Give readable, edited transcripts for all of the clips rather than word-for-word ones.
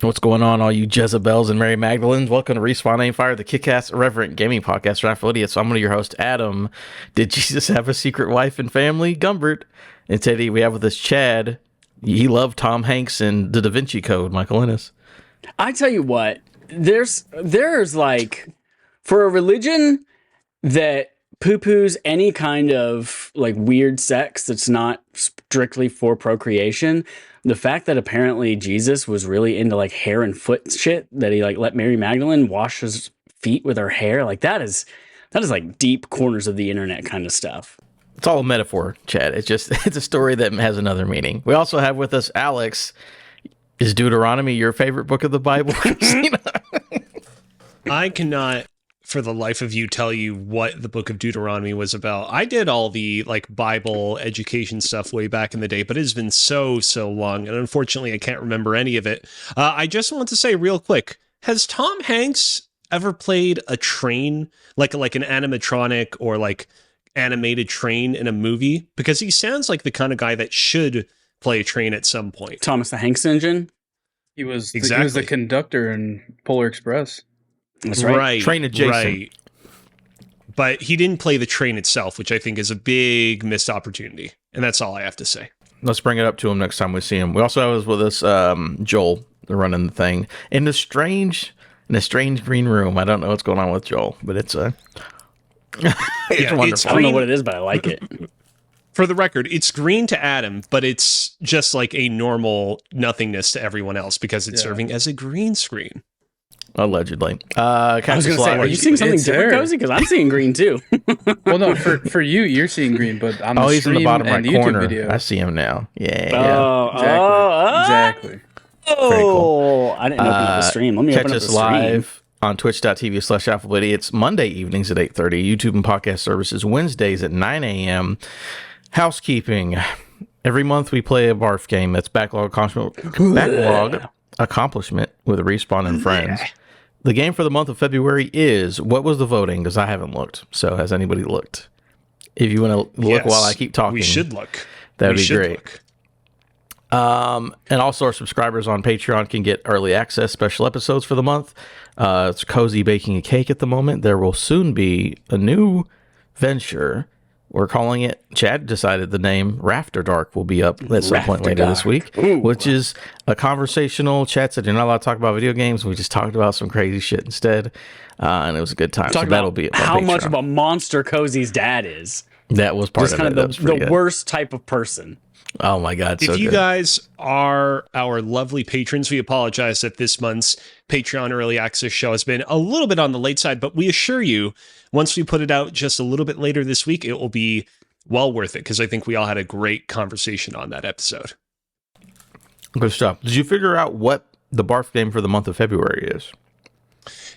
What's going on, all you Jezebels and Mary Magdalenes? Welcome to Respawn Aim Fire, the kick-ass irreverent gaming podcast for Affable idiots. So I'm one of your hosts, Adam. Did Jesus have a secret wife and family? Gumbert. And today we have with us Chad. He loved Tom Hanks and the Da Vinci Code, Michael Ennis. I tell you what, there's like, for a religion that poo-poos any kind of like weird sex that's not strictly for procreation, the fact that apparently Jesus was really into like hair and foot shit, that he like let Mary Magdalene wash his feet with her hair, like that is like deep corners of the internet kind of stuff. It's all a metaphor, Chad. It's a story that has another meaning. We also have with us Alex. Is Deuteronomy your favorite book of the Bible? I cannot for the life of you tell you what the book of Deuteronomy was about. I did all the like Bible education stuff way back in the day, but it has been so long, and unfortunately I can't remember any of it. I just want to say real quick, has Tom Hanks ever played a train, like an animatronic or like animated train in a movie? Because he sounds like the kind of guy that should play a train at some point. Thomas the Hanks Engine? He was the conductor in Polar Express. That's right. Train adjacent. Right. But he didn't play the train itself, which I think is a big missed opportunity. And that's all I have to say. Let's bring it up to him next time we see him. We also have with us Joel running the thing in a strange green room. I don't know what's going on with Joel, but it's wonderful. I don't know what it is, but I like it. For the record, it's green to Adam, but it's just like a normal nothingness to everyone else because it's serving as a green screen. Allegedly. I was going to say, are you seeing something different, Kozi? Because I'm seeing green too. Well, no, for you're seeing green, but on the he's in the bottom right corner. Video. I see him now. Yeah. Exactly. Very cool. I didn't open up the stream. Let me catch open up us the stream. live on twitch.tv/Affable Idiots Monday evenings at 8:30. YouTube and podcast services Wednesdays at 9 a.m. Housekeeping. Every month we play a barf game. That's backlog accomplishment with Respawn and friends. The game for the month of February is, what was the voting? Because I haven't looked. So has anybody looked? If you want to look while I keep talking. We should look. That would be great. And also our subscribers on Patreon can get early access special episodes for the month. It's Kozi baking a cake at the moment. There will soon be a new venture. We're calling it, Chad decided the name Rafter Dark will be up at some point later this week, which is a conversational chat. Said you're not allowed to talk about video games. We just talked about some crazy shit instead. And it was a good time. So that'll be how much of a monster Kozi's dad is. That was part of it. The worst type of person. Oh my God. If you guys are our lovely patrons, we apologize that this month's Patreon early access show has been a little bit on the late side, but we assure you, once we put it out just a little bit later this week, it will be well worth it because I think we all had a great conversation on that episode. Good stuff. Did you figure out what the barf game for the month of February is?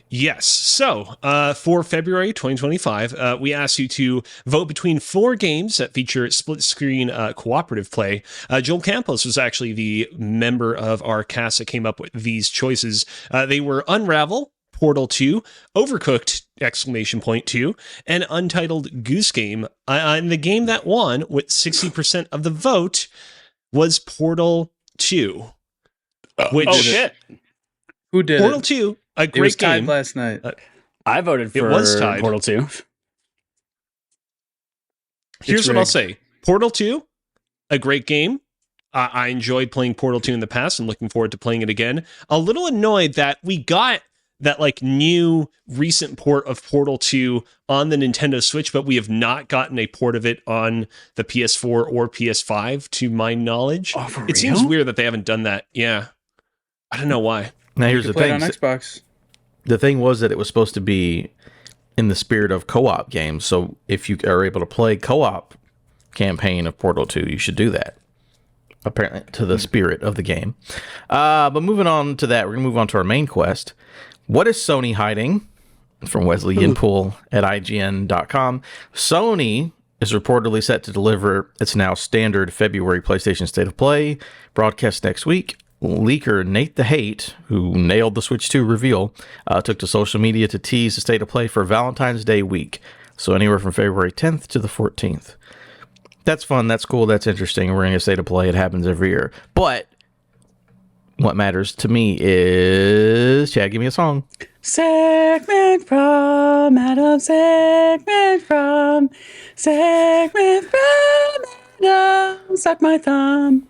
Yes. So for February 2025, we asked you to vote between 4 games that feature split screen cooperative play. Joel Campos was actually the member of our cast that came up with these choices. They were Unravel, Portal 2, Overcooked, ! 2, and Untitled Goose Game. And the game that won with 60% of the vote was Portal 2. Shit. Who did Portal 2, a great it was game. tied last night. I voted for Portal 2. Here's what I'll say. Portal 2, a great game. I enjoyed playing Portal 2 in the past and looking forward to playing it again. A little annoyed that we got that like new recent port of Portal 2 on the Nintendo Switch, but we have not gotten a port of it on the PS4 or PS5 to my knowledge. Oh, for it seems weird that they haven't done that. Yeah. I don't know why. Now here's the thing. On Xbox. The thing was that it was supposed to be in the spirit of co-op games. So if you are able to play co-op campaign of Portal 2, you should do that. Apparently to the spirit of the game. But moving on to that, we're going to move on to our main quest. What is Sony hiding? From Wesley Yinpool at IGN.com. Sony is reportedly set to deliver its now standard February PlayStation State of Play, broadcast next week. leaker Nate the Hate, who nailed the Switch 2 reveal, took to social media to tease the state of play for Valentine's Day week. So anywhere from February 10th to the 14th. That's fun. That's cool. That's interesting. We're going to state of play. It happens every year. But what matters to me is, Chad, give me a song. Segment from Adam. Segment from Adam. Suck my thumb.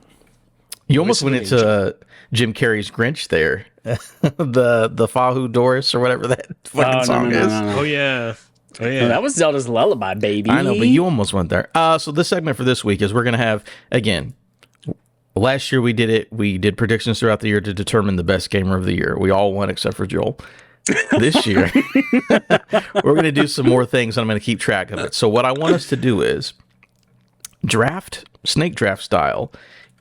You almost went into Jim Carrey's Grinch there. the Fahu Doris or whatever that fucking song is. Oh, yeah. Oh, yeah. No, that was Zelda's Lullaby, baby. I know, but you almost went there. So this segment for this week is we're going to have, again, last year we did it. We did predictions throughout the year to determine the best gamer of the year. We all won except for Joel. This year, we're going to do some more things, and I'm going to keep track of it. So what I want us to do is snake draft style,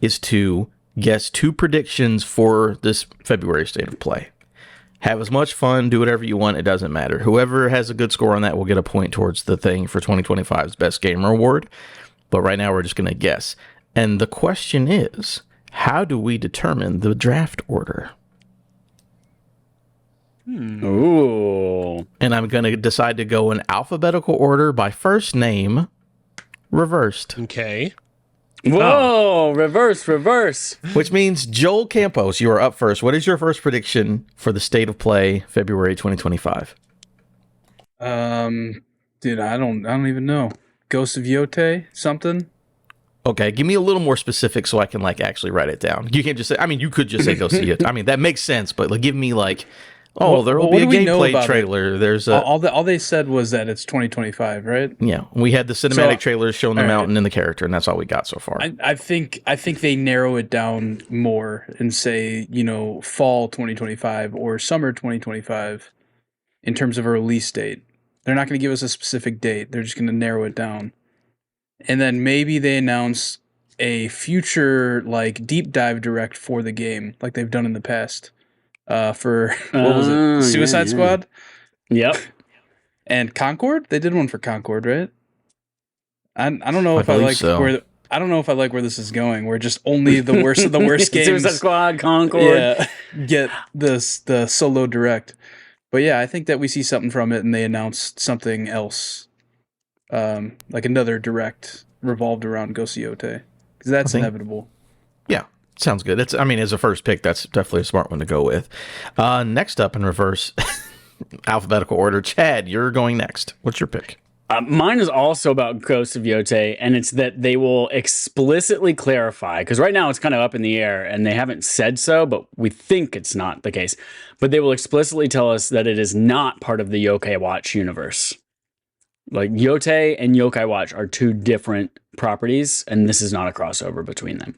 is to guess 2 predictions for this February state of play. Have as much fun, do whatever you want, it doesn't matter. Whoever has a good score on that will get a point towards the thing for 2025's Best Gamer Award. But right now we're just going to guess. And the question is, how do we determine the draft order? Ooh. And I'm going to decide to go in alphabetical order by first name, reversed. Okay. Whoa, reverse. Which means Joel Campos, you are up first. What is your first prediction for the state of play February 2025? Dude, I don't even know. Ghost of Yote, something? Okay, give me a little more specific so I can actually write it down. You can't just say, you could just say Ghost of Yote. I mean, that makes sense, but give me there will be a gameplay trailer. There's all they said was that it's 2025, right? Yeah, we had the cinematic trailers showing the mountain and the character, and that's all we got so far. I think they narrow it down more and say, fall 2025 or summer 2025 in terms of a release date. They're not going to give us a specific date. They're just going to narrow it down. And then maybe they announce a future deep dive direct for the game like they've done in the past. For what was it? Suicide Squad? Yep. And Concord? They did one for Concord, right? I don't know if I like where I don't know if I like where this is going. Where just only the worst of the worst games. Suicide Squad, Concord. Get the solo direct. But yeah, I think that we see something from it and they announce something else. Like another direct revolved around Ghost of Yote. Because that's inevitable. Yeah. Sounds good. As a first pick, that's definitely a smart one to go with. Next up in reverse alphabetical order, Chad, you're going next. What's your pick? Mine is also about Ghost of Yote, and it's that they will explicitly clarify, because right now it's kind of up in the air, and they haven't said so, but we think it's not the case. But they will explicitly tell us that it is not part of the Yokai Watch universe. Yote and Yokai Watch are 2 different properties, and this is not a crossover between them.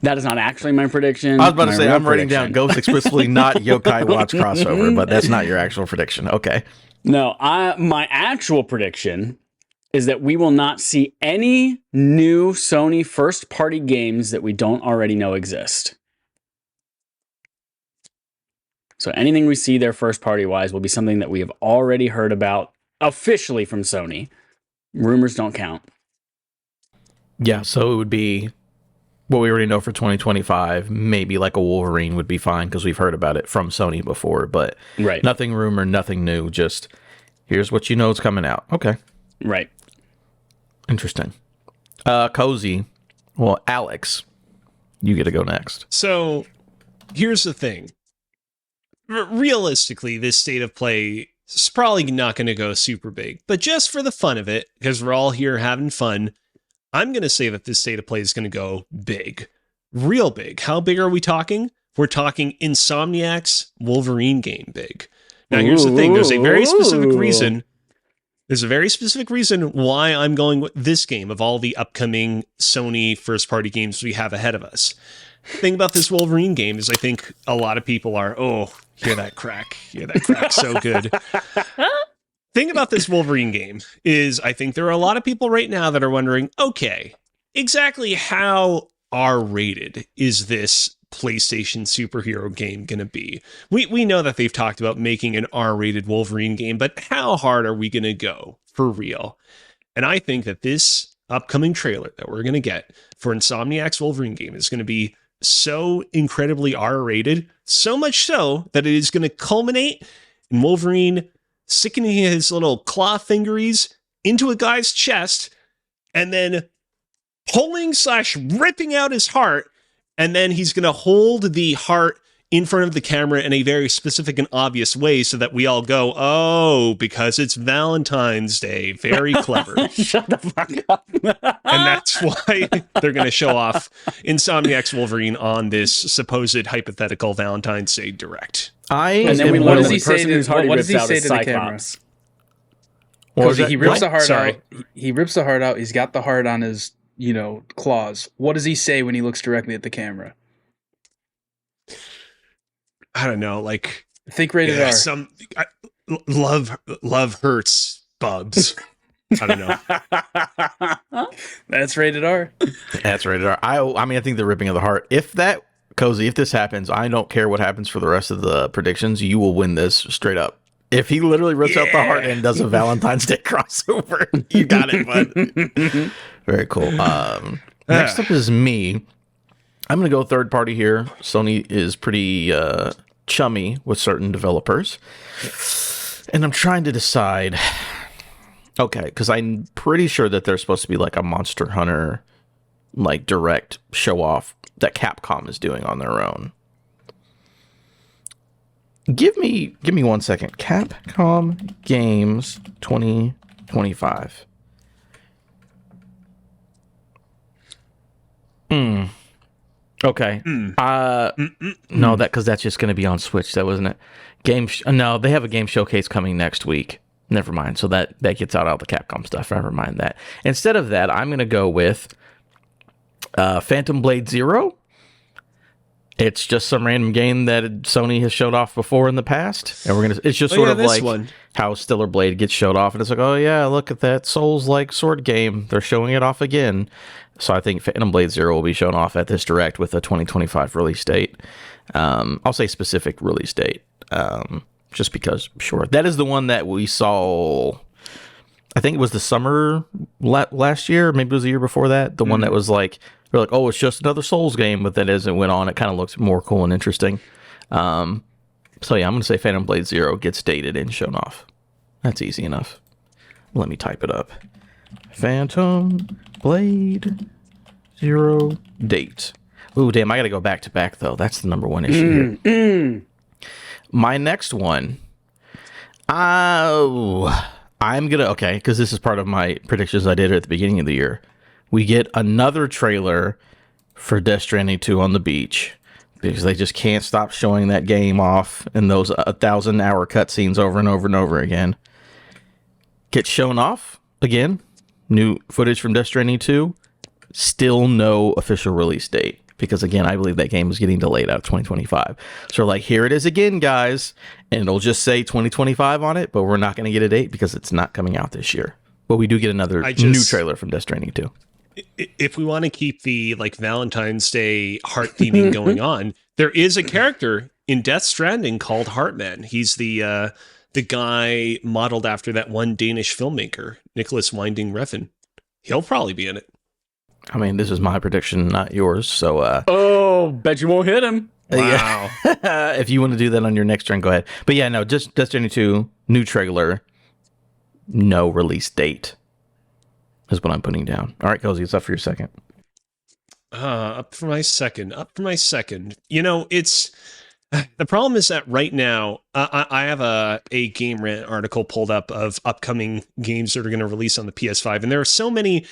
That is not actually my prediction. I was about to say, I'm writing down Ghost explicitly not Yokai Watch crossover, but that's not your actual prediction. Okay. No, my actual prediction is that we will not see any new Sony first-party games that we don't already know exist. So anything we see there first-party wise will be something that we have already heard about officially from Sony. Rumors don't count. Yeah, so it would be what we already know for 2025. Maybe a Wolverine would be fine because we've heard about it from Sony before, but nothing rumored, nothing new. Just here's what you know is coming out. Okay. Right. Interesting. Kozi. Well, Alex, you get to go next. So here's the thing. Realistically, this state of play is probably not going to go super big, but just for the fun of it, because we're all here having fun, I'm going to say that this state of play is going to go big. Real big. How big are we talking? We're talking Insomniac's Wolverine game big. Now, here's the thing. There's a very specific reason. There's a very specific reason why I'm going with this game of all the upcoming Sony first-party games we have ahead of us. The thing about this Wolverine game is I think a lot of people are, hear that crack. Hear that crack. So good. Thing about this Wolverine game is I think there are a lot of people right now that are wondering, okay, exactly how R-rated is this PlayStation superhero game going to be? We know that they've talked about making an R-rated Wolverine game, but how hard are we going to go for real? And I think that this upcoming trailer that we're going to get for Insomniac's Wolverine game is going to be so incredibly R-rated, so much so that it is going to culminate in Wolverine sticking his little claw fingeries into a guy's chest and then pulling/ripping out his heart, and then he's going to hold the heart in front of the camera in a very specific and obvious way so that we all go, oh, because it's Valentine's Day. Very clever. Shut the fuck up. And that's why they're going to show off Insomniac's Wolverine on this supposed hypothetical Valentine's Day direct. And then we what learn does the he say person to- whose heart what he does rips he out say is to the camera? Cyclops. Because he rips the heart Sorry. out. He rips the heart out. He's got the heart on his, claws. What does he say when he looks directly at the camera? I don't know, like Think rated R. love hurts, bubs. I don't know. That's rated R. That's rated R. I mean, I think the ripping of the heart. If this happens, I don't care what happens for the rest of the predictions. You will win this straight up. If he literally rips out the heart and does a Valentine's Day crossover, you got it, bud. Very cool. Next up is me. I'm going to go third party here. Sony is pretty chummy with certain developers. And I'm trying to decide. Okay, because I'm pretty sure that there's supposed to be like a Monster Hunter like direct show off that Capcom is doing on their own. Give me 1 second. Capcom Games 2025. Okay. No, because that's just going to be on Switch. That wasn't it. No, they have a game showcase coming next week. Never mind. So that gets out all the Capcom stuff. Never mind that. Instead of that, I'm going to go with Phantom Blade Zero. It's just some random game that Sony has showed off before in the past, and it's just sort of like how Stellar Blade gets showed off, and it's like, oh yeah, look at that Souls-like sword game. They're showing it off again. So I think Phantom Blade Zero will be shown off at this direct with a 2025 release date. I'll say specific release date, just because, sure. That is the one that we saw, I think it was the summer last year, maybe it was the year before that. The one that was like, we're like, oh, it's just another Souls game, but then as it went on, it kind of looks more cool and interesting. So yeah, I'm going to say Phantom Blade Zero gets dated and shown off. That's easy enough. Let me type it up. Phantom Blade Zero date. Ooh, damn, I got to go back to back, though. That's the number one issue here. My next one. I'm going to, okay, because this is part of my predictions I did at the beginning of the year. We get another trailer for Death Stranding 2 on the beach because they just can't stop showing that game off in those 1,000-hour cutscenes over and over and over again. Gets shown off again. New footage from Death Stranding 2. Still no official release date because, again, I believe that game is getting delayed out of 2025. So we're like, here it is again, guys. And it'll just say 2025 on it, but we're not going to get a date because it's not coming out this year. But we do get another new trailer from Death Stranding 2. If we want to keep the like Valentine's Day heart theming going on, there is a character in Death Stranding called Heartman. He's the guy modeled after that one Danish filmmaker, Nicholas Winding Refn. He'll probably be in it. I mean, this is my prediction, not yours. So, oh, bet you won't hit him. Wow. Yeah. If you want to do that on your next turn, go ahead. But yeah, no, just Death Stranding 2, new trailer, no release date is what I'm putting down. All right, Kozi, it's up for your second. Up for my second. You know, it's the problem is that right now I have a Game Rant article pulled up of upcoming games that are going to release on the PS5, and there are so many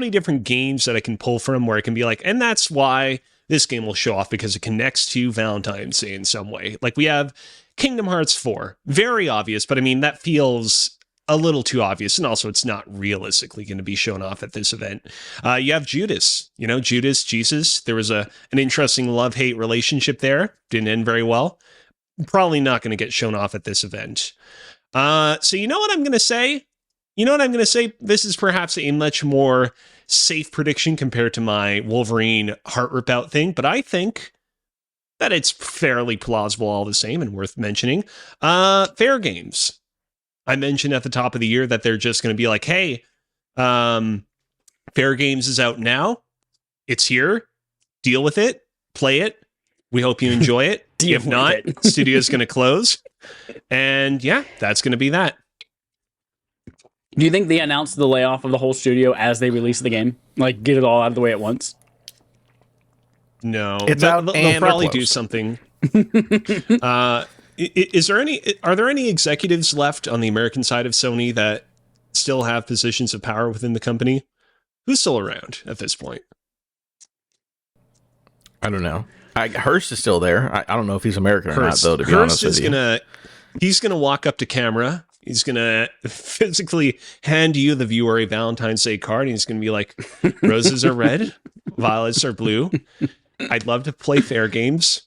different games that I can pull from where I can be like, and that's why this game will show off because it connects to Valentine's Day in some way. Like we have Kingdom Hearts 4, very obvious, but I mean that feels a little too obvious, and also it's not realistically going to be shown off at this event. You have Judas, Jesus. There was an interesting love-hate relationship there. Didn't end very well. Probably not going to get shown off at this event. So you know what I'm going to say? This is perhaps a much more safe prediction compared to my Wolverine heart rip out thing, but I think that it's fairly plausible all the same and worth mentioning. Fair Games. I mentioned at the top of the year that they're just going to be like, hey, Fair Games is out now. It's here. Deal with it. play it. We hope you enjoy it. If not, studio's going to close. And yeah, that's going to be that. Do you think they announced the layoff of the whole studio as they release the game? Like, get it all out of the way at once? No, It's out they'll and probably they're do closed. something. Are there any executives left on the American side of Sony that still have positions of power within the company? Who's still around at this point? I don't know. Hurst is still there. I don't know if he's American or not, though, to be honest with you. He's gonna walk up to camera. He's gonna physically hand you, the viewer, a Valentine's Day card, and he's gonna be like, "Roses are red, violets are blue. I'd love to play fair games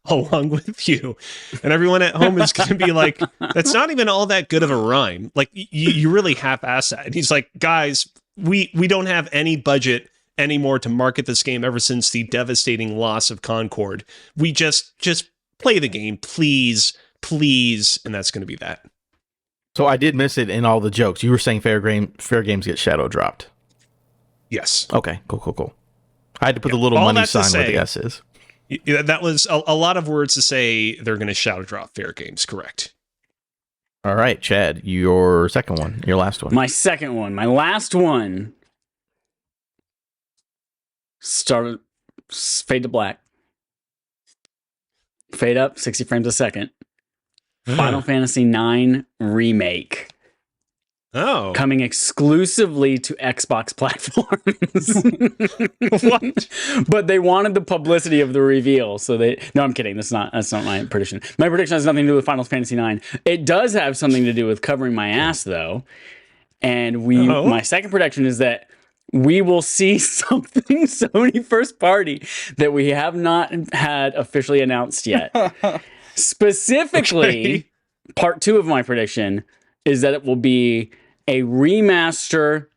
along with you." And everyone at home is gonna be like, "That's not even all that good of a rhyme. Like, you really half-ass that." And he's like, "Guys, we don't have any budget anymore to market this game ever since the devastating loss of Concord. We just play the game, please." And that's going to be that. So I did miss it in all the jokes. You were saying fair games get shadow dropped. Yes. Okay, cool. I had to put the little money sign where the S is. Yeah, that was a lot of words to say they're going to shadow drop fair games, correct? All right, Chad, your second one, your last one. My second one, my last one. Started fade to black. Fade up, 60 frames a second. Final Fantasy IX Remake. Oh. Coming exclusively to Xbox platforms. What? But they wanted the publicity of the reveal, so they... No, I'm kidding. That's not my prediction. My prediction has nothing to do with Final Fantasy IX. It does have something to do with covering my ass, though. And my second prediction is that we will see something Sony first party that we have not had officially announced yet. Specifically, part 2 of my prediction is that it will be a remaster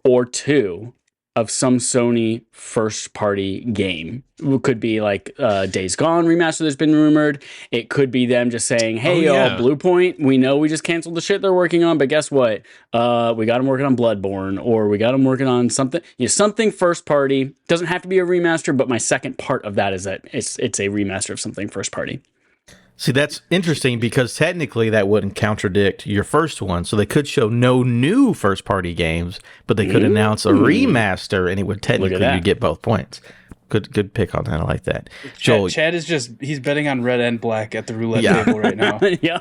or 2 of some Sony first party game. It could be like Days Gone remaster that's been rumored. It could be them just saying, hey, y'all, Blue Point, we know we just canceled the shit they're working on, but guess what? We got them working on Bloodborne, or we got them working on something. Something first party. Doesn't have to be a remaster, but my second part of that is that it's a remaster of something first party. See, that's interesting because technically that wouldn't contradict your first one. So they could show no new first-party games, but they could announce a remaster, and it would technically you get both points. Good pick on that. I like that. Joel, Chad is he's betting on red and black at the roulette table right now. Yeah.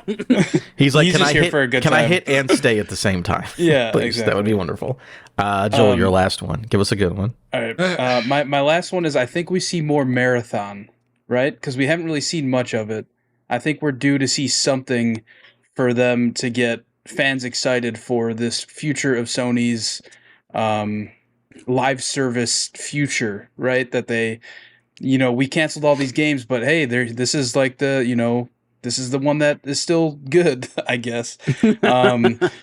He's like, He's can I hit and stay at the same time? Yeah, Please, exactly. That would be wonderful. Joel, your last one. Give us a good one. All right. My last one is I think we see more Marathon, right? Because we haven't really seen much of it. I think we're due to see something for them to get fans excited for this future of Sony's live service future, right? That they, we canceled all these games, but hey, this is like this is the one that is still good, I guess.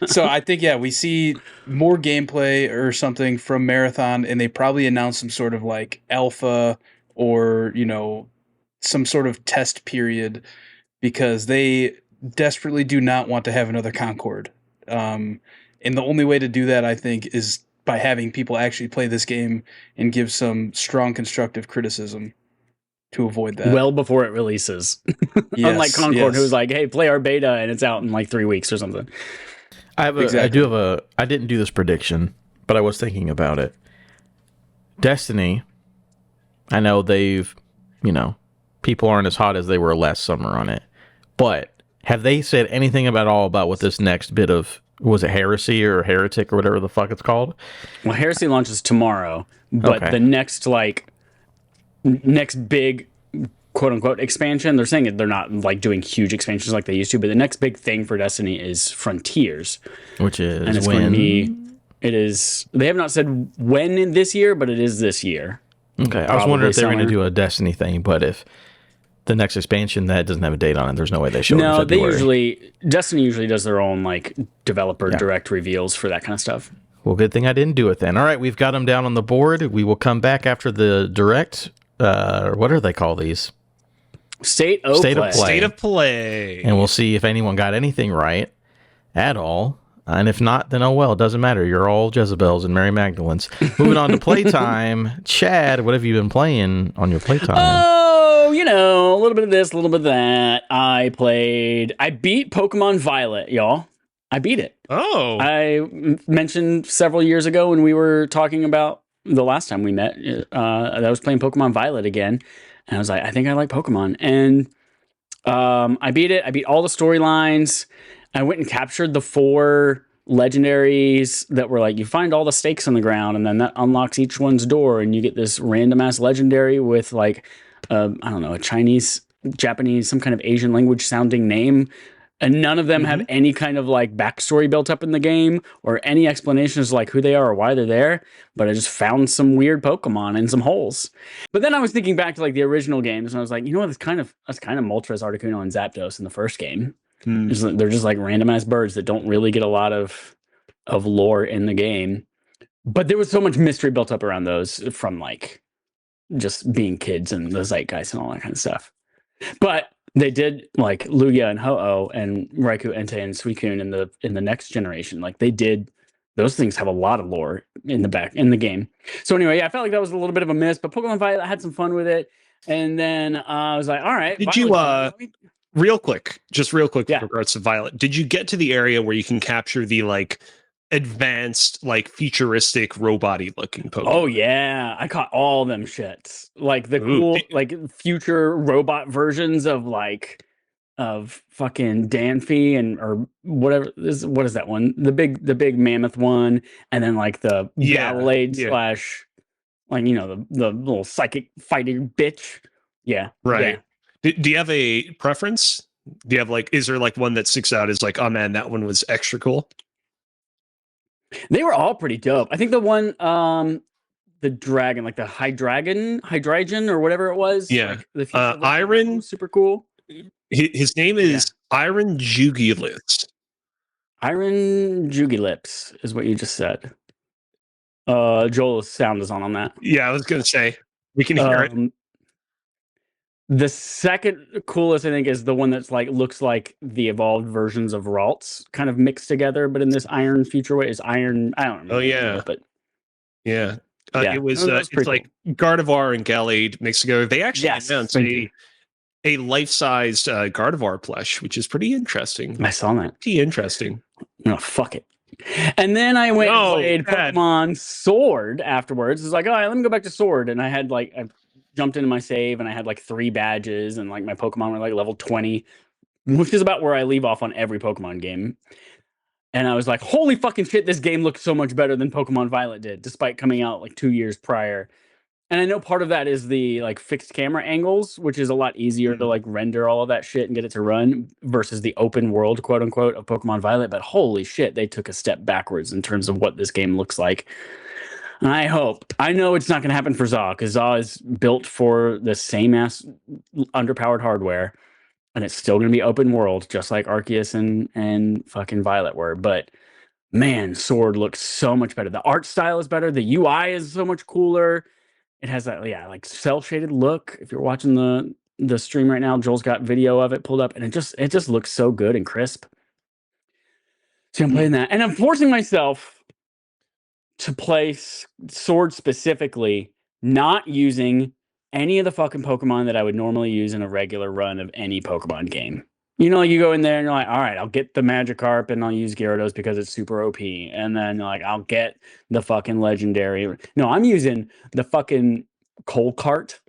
So I think, we see more gameplay or something from Marathon, and they probably announce some sort of like alpha or, some sort of test period, because they desperately do not want to have another Concord. And the only way to do that, I think, is by having people actually play this game and give some strong constructive criticism to avoid that. Well before it releases. Unlike Concord, who's like, hey, play our beta and it's out in like 3 weeks or something. I didn't do this prediction, but I was thinking about it. Destiny, I know they've, people aren't as hot as they were last summer on it. But have they said anything about what this next bit of, was it Heresy or Heretic or whatever the fuck it's called? Well, Heresy launches tomorrow, but the next big quote unquote expansion, they're saying they're not like doing huge expansions like they used to, but the next big thing for Destiny is Frontiers, which is and it's going to be. It is. They have not said when in this year, but it is this year. Okay, I was wondering if they were going to do a Destiny thing, but if the next expansion that doesn't have a date on it, there's no way they show it in February. Destiny usually does their own like developer direct reveals for that kind of stuff. Well, good thing I didn't do it then. All right, we've got them down on the board. We will come back after the direct. What do they call these? State of play. State of play. And we'll see if anyone got anything right at all. And if not, then oh well, it doesn't matter. You're all Jezebels and Mary Magdalenes. Moving on to playtime. Chad, what have you been playing on your playtime? Oh, you know, a little bit of this, a little bit of that. I beat Pokemon Violet, y'all. I beat it. Oh. I mentioned several years ago when we were talking about the last time we met, I was playing Pokemon Violet again. And I was like, I think I like Pokemon. And I beat it. I beat all the storylines. I went and captured the 4 legendaries that were like, you find all the stakes on the ground, and then that unlocks each one's door, and you get this random ass legendary with like, I don't know, a Chinese, Japanese, some kind of Asian language sounding name. And none of them have any kind of like backstory built up in the game or any explanations like who they are or why they're there. But I just found some weird Pokemon in some holes. But then I was thinking back to like the original games, and I was like, you know what? That's kind of Moltres, Articuno, and Zapdos in the first game. They're just like random ass birds that don't really get a lot of lore in the game. But there was so much mystery built up around those from like just being kids and the zeitgeist and all that kind of stuff. But they did like Lugia and Ho-Oh and Raikou, Entei, and Suicune in the next generation. Like they did, those things have a lot of lore in the game. So anyway, yeah, I felt like that was a little bit of a miss, but Pokemon Violet, I had some fun with it. And then I was like, all right. Did you real quick with regards to Violet, did you get to the area where you can capture the like advanced, like futuristic robot-y looking Pokemon? Oh yeah, I caught all them shits. Like the cool, like future robot versions of like of fucking Danphy and or whatever. What is that one? The big mammoth one, and then like the Gallade slash, like you know the little psychic fighting bitch. Yeah, right. Yeah. Do you have a preference? Do you have like, is there like one that sticks out as like, oh man, that one was extra cool? They were all pretty dope. I think the one, the dragon, like the Hydreigon or whatever it was. Yeah. Like Iron, super cool. His name is Iron Jugilips. Iron Jugilips is what you just said. Joel's sound is on that. Yeah, I was gonna say we can hear it. The second coolest, I think, is the one that's like looks like the evolved versions of Ralts kind of mixed together, but in this iron future way is iron. I don't know. Oh yeah, but yeah, it was. It's cool. Like Gardevoir and Gallade mixed together. They actually announced a life-sized Gardevoir plush, which is pretty interesting. I saw that. Pretty interesting. Oh fuck it. And then I went and played Pokemon Sword afterwards. It's like, all right, let me go back to Sword, and I had like I jumped into my save and I had like 3 badges and like my Pokemon were like level 20, which is about where I leave off on every Pokemon game. And I was like, holy fucking shit, this game looks so much better than Pokemon Violet did, despite coming out like 2 years prior. And I know part of that is the like fixed camera angles, which is a lot easier to like render all of that shit and get it to run versus the open world, quote unquote, of Pokemon Violet. But holy shit, they took a step backwards in terms of what this game looks like. And I know it's not going to happen for Zaw, because Zaw is built for the same ass underpowered hardware, and it's still going to be open world, just like Arceus and fucking Violet were. But man, Sword looks so much better. The art style is better. The UI is so much cooler. It has that, like cell shaded look. If you're watching the stream right now, Joel's got video of it pulled up, and it just looks so good and crisp. So I'm playing that, and I'm forcing myself to play Sword specifically, not using any of the fucking Pokemon that I would normally use in a regular run of any Pokemon game. You know, you go in there and you're like, all right, I'll get the Magikarp and I'll use Gyarados because it's super OP. And then like, I'll get the fucking legendary. No, I'm using the fucking coal cart.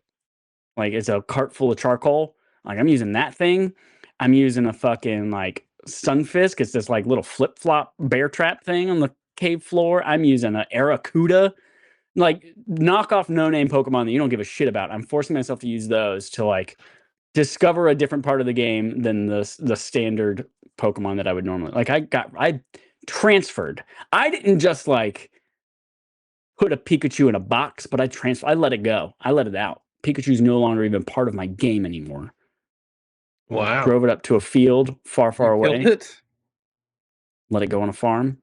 Like it's a cart full of charcoal. Like I'm using that thing. I'm using a fucking like Stunfisk. It's this like little flip-flop bear trap thing on the cave floor. I'm using an Aracuda, like knockoff no-name Pokemon that you don't give a shit about. I'm forcing myself to use those to like discover a different part of the game than the standard Pokemon that I would normally like. I transferred. I didn't just like put a Pikachu in a box, but I let it go. I let it out. Pikachu's no longer even part of my game anymore. Wow. Drove it up to a field far away. Let it go on a farm.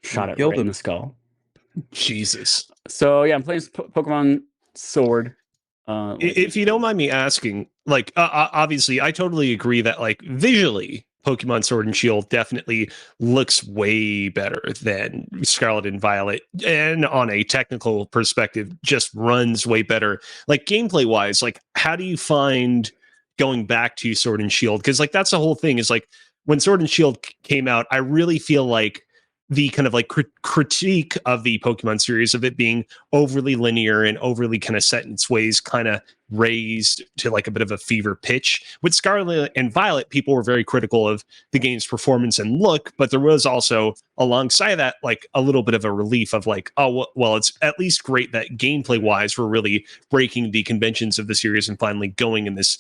Shot it right in the skull. Jesus. So yeah, I'm playing Pokemon Sword. If you don't mind me asking, like obviously, I totally agree that like visually Pokemon Sword and Shield definitely looks way better than Scarlet and Violet, and on a technical perspective just runs way better. Like gameplay wise, like how do you find going back to Sword and Shield? Because like that's the whole thing, is like when Sword and Shield came out, I really feel like the kind of like critique of the Pokemon series of it being overly linear and overly kind of set in its ways kind of raised to like a bit of a fever pitch. With Scarlet and Violet, people were very critical of the game's performance and look, but there was also alongside that like a little bit of a relief of like, oh well, it's at least great that gameplay wise we're really breaking the conventions of the series and finally going in this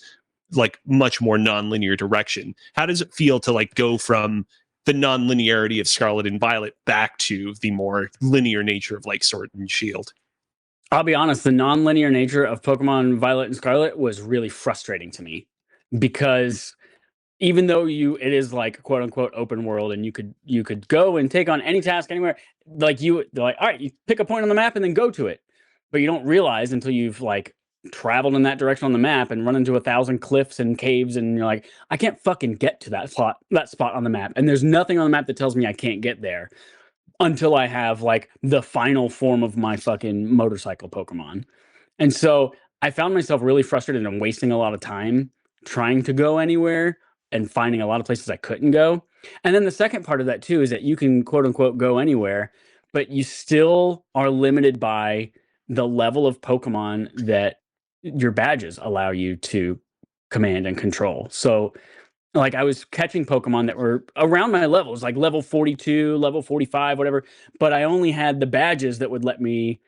like much more non-linear direction. How does it feel to like go from the non-linearity of Scarlet and Violet back to the more linear nature of like Sword and Shield? I'll be honest, the non-linear nature of Pokemon Violet and Scarlet was really frustrating to me, because even though it is like quote unquote open world and you could go and take on any task anywhere, like they're like, all right, you pick a point on the map and then go to it. But you don't realize until you've like traveled in that direction on the map and run into 1,000 cliffs and caves, and you're like, I can't fucking get to that spot on the map, and there's nothing on the map that tells me I can't get there until I have like the final form of my fucking motorcycle Pokemon. And so I found myself really frustrated and wasting a lot of time trying to go anywhere and finding a lot of places I couldn't go. And then the second part of that too is that you can quote unquote go anywhere, but you still are limited by the level of Pokemon that your badges allow you to command and control. So like I was catching Pokemon that were around my levels, like level 42, level 45, whatever, but I only had the badges that would let me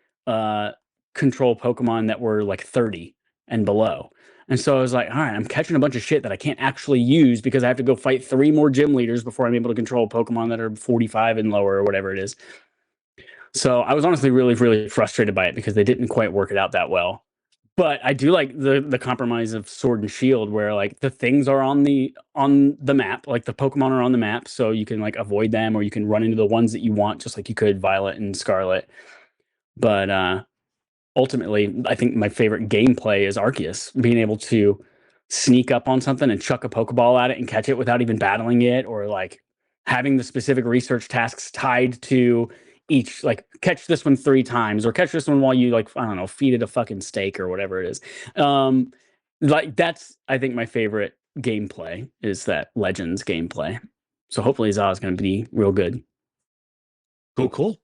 control Pokemon that were like 30 and below. And so I was like, all right, I'm catching a bunch of shit that I can't actually use because I have to go fight 3 more gym leaders before I'm able to control Pokemon that are 45 and lower or whatever it is. So I was honestly really, really frustrated by it because they didn't quite work it out that well. But I do like the compromise of Sword and Shield, where like the things are on the map, like the Pokemon are on the map, so you can like avoid them, or you can run into the ones that you want, just like you could Violet and Scarlet. But ultimately, I think my favorite gameplay is Arceus, being able to sneak up on something and chuck a Pokeball at it and catch it without even battling it, or like having the specific research tasks tied to each, like catch this one 3 times, or catch this one while you like, I don't know, feed it a fucking steak or whatever it is. Like that's, I think my favorite gameplay is that Legends gameplay. So hopefully Zaw is going to be real good. Cool.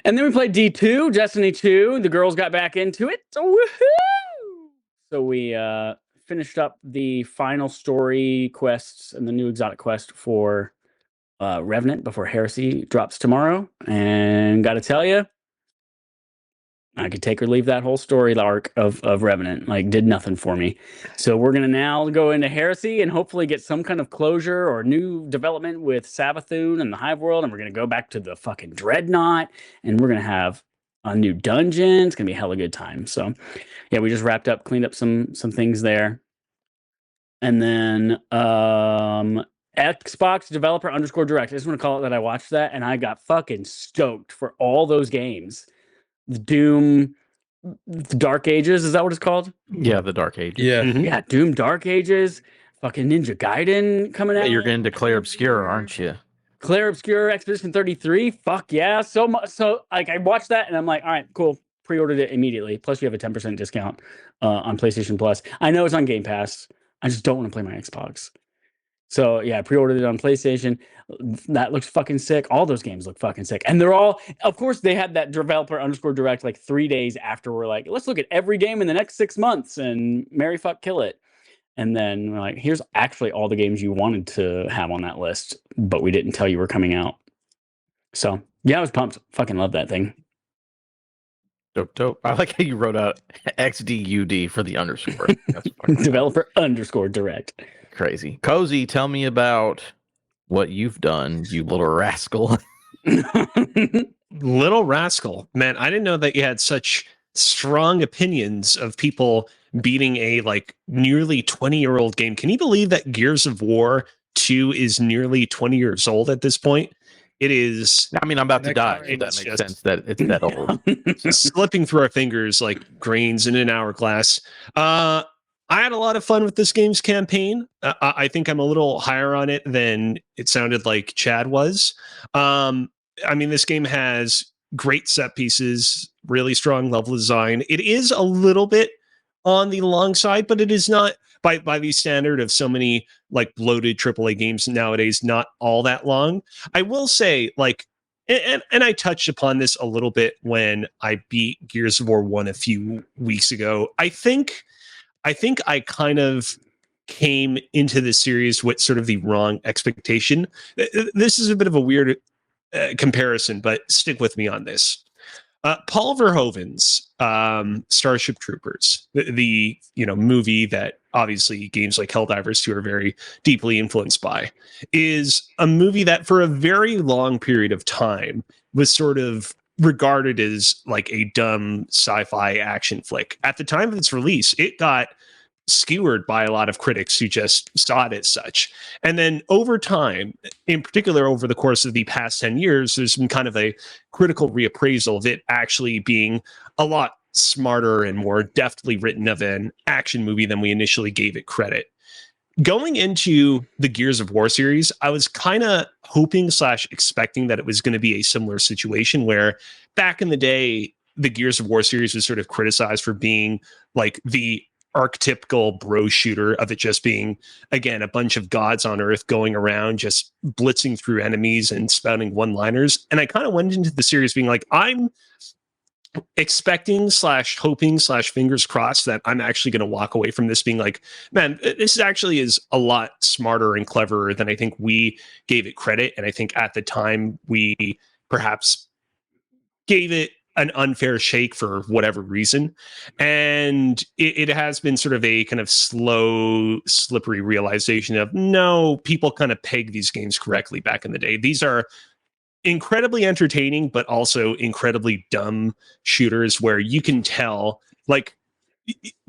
And then we played D2, Destiny 2. The girls got back into it. So woohoo! So we finished up the final story quests and the new exotic quest for Revenant before Heresy drops tomorrow. And gotta tell you, I could take or leave that whole story arc of Revenant. Like, did nothing for me. So we're gonna now go into Heresy and hopefully get some kind of closure or new development with Savathun and the Hive World, and we're gonna go back to the fucking Dreadnought, and we're gonna have a new dungeon. It's gonna be a hella good time. So yeah, we just wrapped up, cleaned up some things there. And then Xbox Developer _Direct. I just want to call it that I watched that and I got fucking stoked for all those games. The Doom, the Dark Ages, is that what it's called? Yeah, the Dark Ages. Yeah. Mhm. Yeah, Doom Dark Ages, fucking Ninja Gaiden coming out. You're getting to Claire Obscure, aren't you? Claire Obscure Expedition 33. Fuck yeah. So much. So like I watched that and I'm like, all right, cool. Pre-ordered it immediately. Plus you have a 10% discount on PlayStation Plus. I know it's on Game Pass. I just don't want to play my Xbox. So yeah, I pre-ordered it on PlayStation. That looks fucking sick. All those games look fucking sick. And they're all, of course, they had that Developer _Direct like 3 days after we're like, let's look at every game in the next 6 months and marry, fuck, kill it. And then we're like, here's actually all the games you wanted to have on that list, but we didn't tell you were coming out. So yeah, I was pumped. Fucking love that thing. Dope. I like how you wrote out XDUD for the underscore. That's fucking Developer _Direct. crazy. Kozi, tell me about what you've done, you little rascal. Little rascal. Man, I didn't know that you had such strong opinions of people beating a like nearly 20-year-old game. Can you believe that Gears of War 2 is nearly 20 years old at this point? It is. I mean, I'm about to Next die. time, So that it's makes just- sense that it's that old. So. slipping through our fingers like grains in an hourglass. I had a lot of fun with this game's campaign. I think I'm a little higher on it than it sounded like Chad was. I mean, this game has great set pieces, really strong level design. It is a little bit on the long side, but it is not by the standard of so many like bloated AAA games nowadays, not all that long. I will say, like, and I touched upon this a little bit when I beat Gears of War 1 a few weeks ago. I think I kind of came into this series with sort of the wrong expectation. This is a bit of a weird comparison, but stick with me on this. Paul Verhoeven's Starship Troopers, the movie that obviously games like Helldivers 2 are very deeply influenced by, is a movie that for a very long period of time was sort of regarded as like a dumb sci-fi action flick. At the time of its release, it got skewered by a lot of critics who just saw it as such. And then over time, in particular over the course of the past 10 years, there's been kind of a critical reappraisal of it actually being a lot smarter and more deftly written of an action movie than we initially gave it credit. Going into the Gears of War series, I was kind of hoping / expecting that it was going to be a similar situation where back in the day, the Gears of War series was sort of criticized for being like the archetypical bro shooter of it just being, again, a bunch of gods on Earth going around just blitzing through enemies and spouting one-liners. And I kind of went into the series being like, I'm expecting / hoping / fingers crossed that I'm actually going to walk away from this being like, man, this actually is a lot smarter and cleverer than I think we gave it credit. And I think at the time we perhaps gave it an unfair shake for whatever reason. And it has been sort of a kind of slow, slippery realization of, no, people kind of peg these games correctly back in the day. These are incredibly entertaining, but also incredibly dumb shooters where you can tell, like,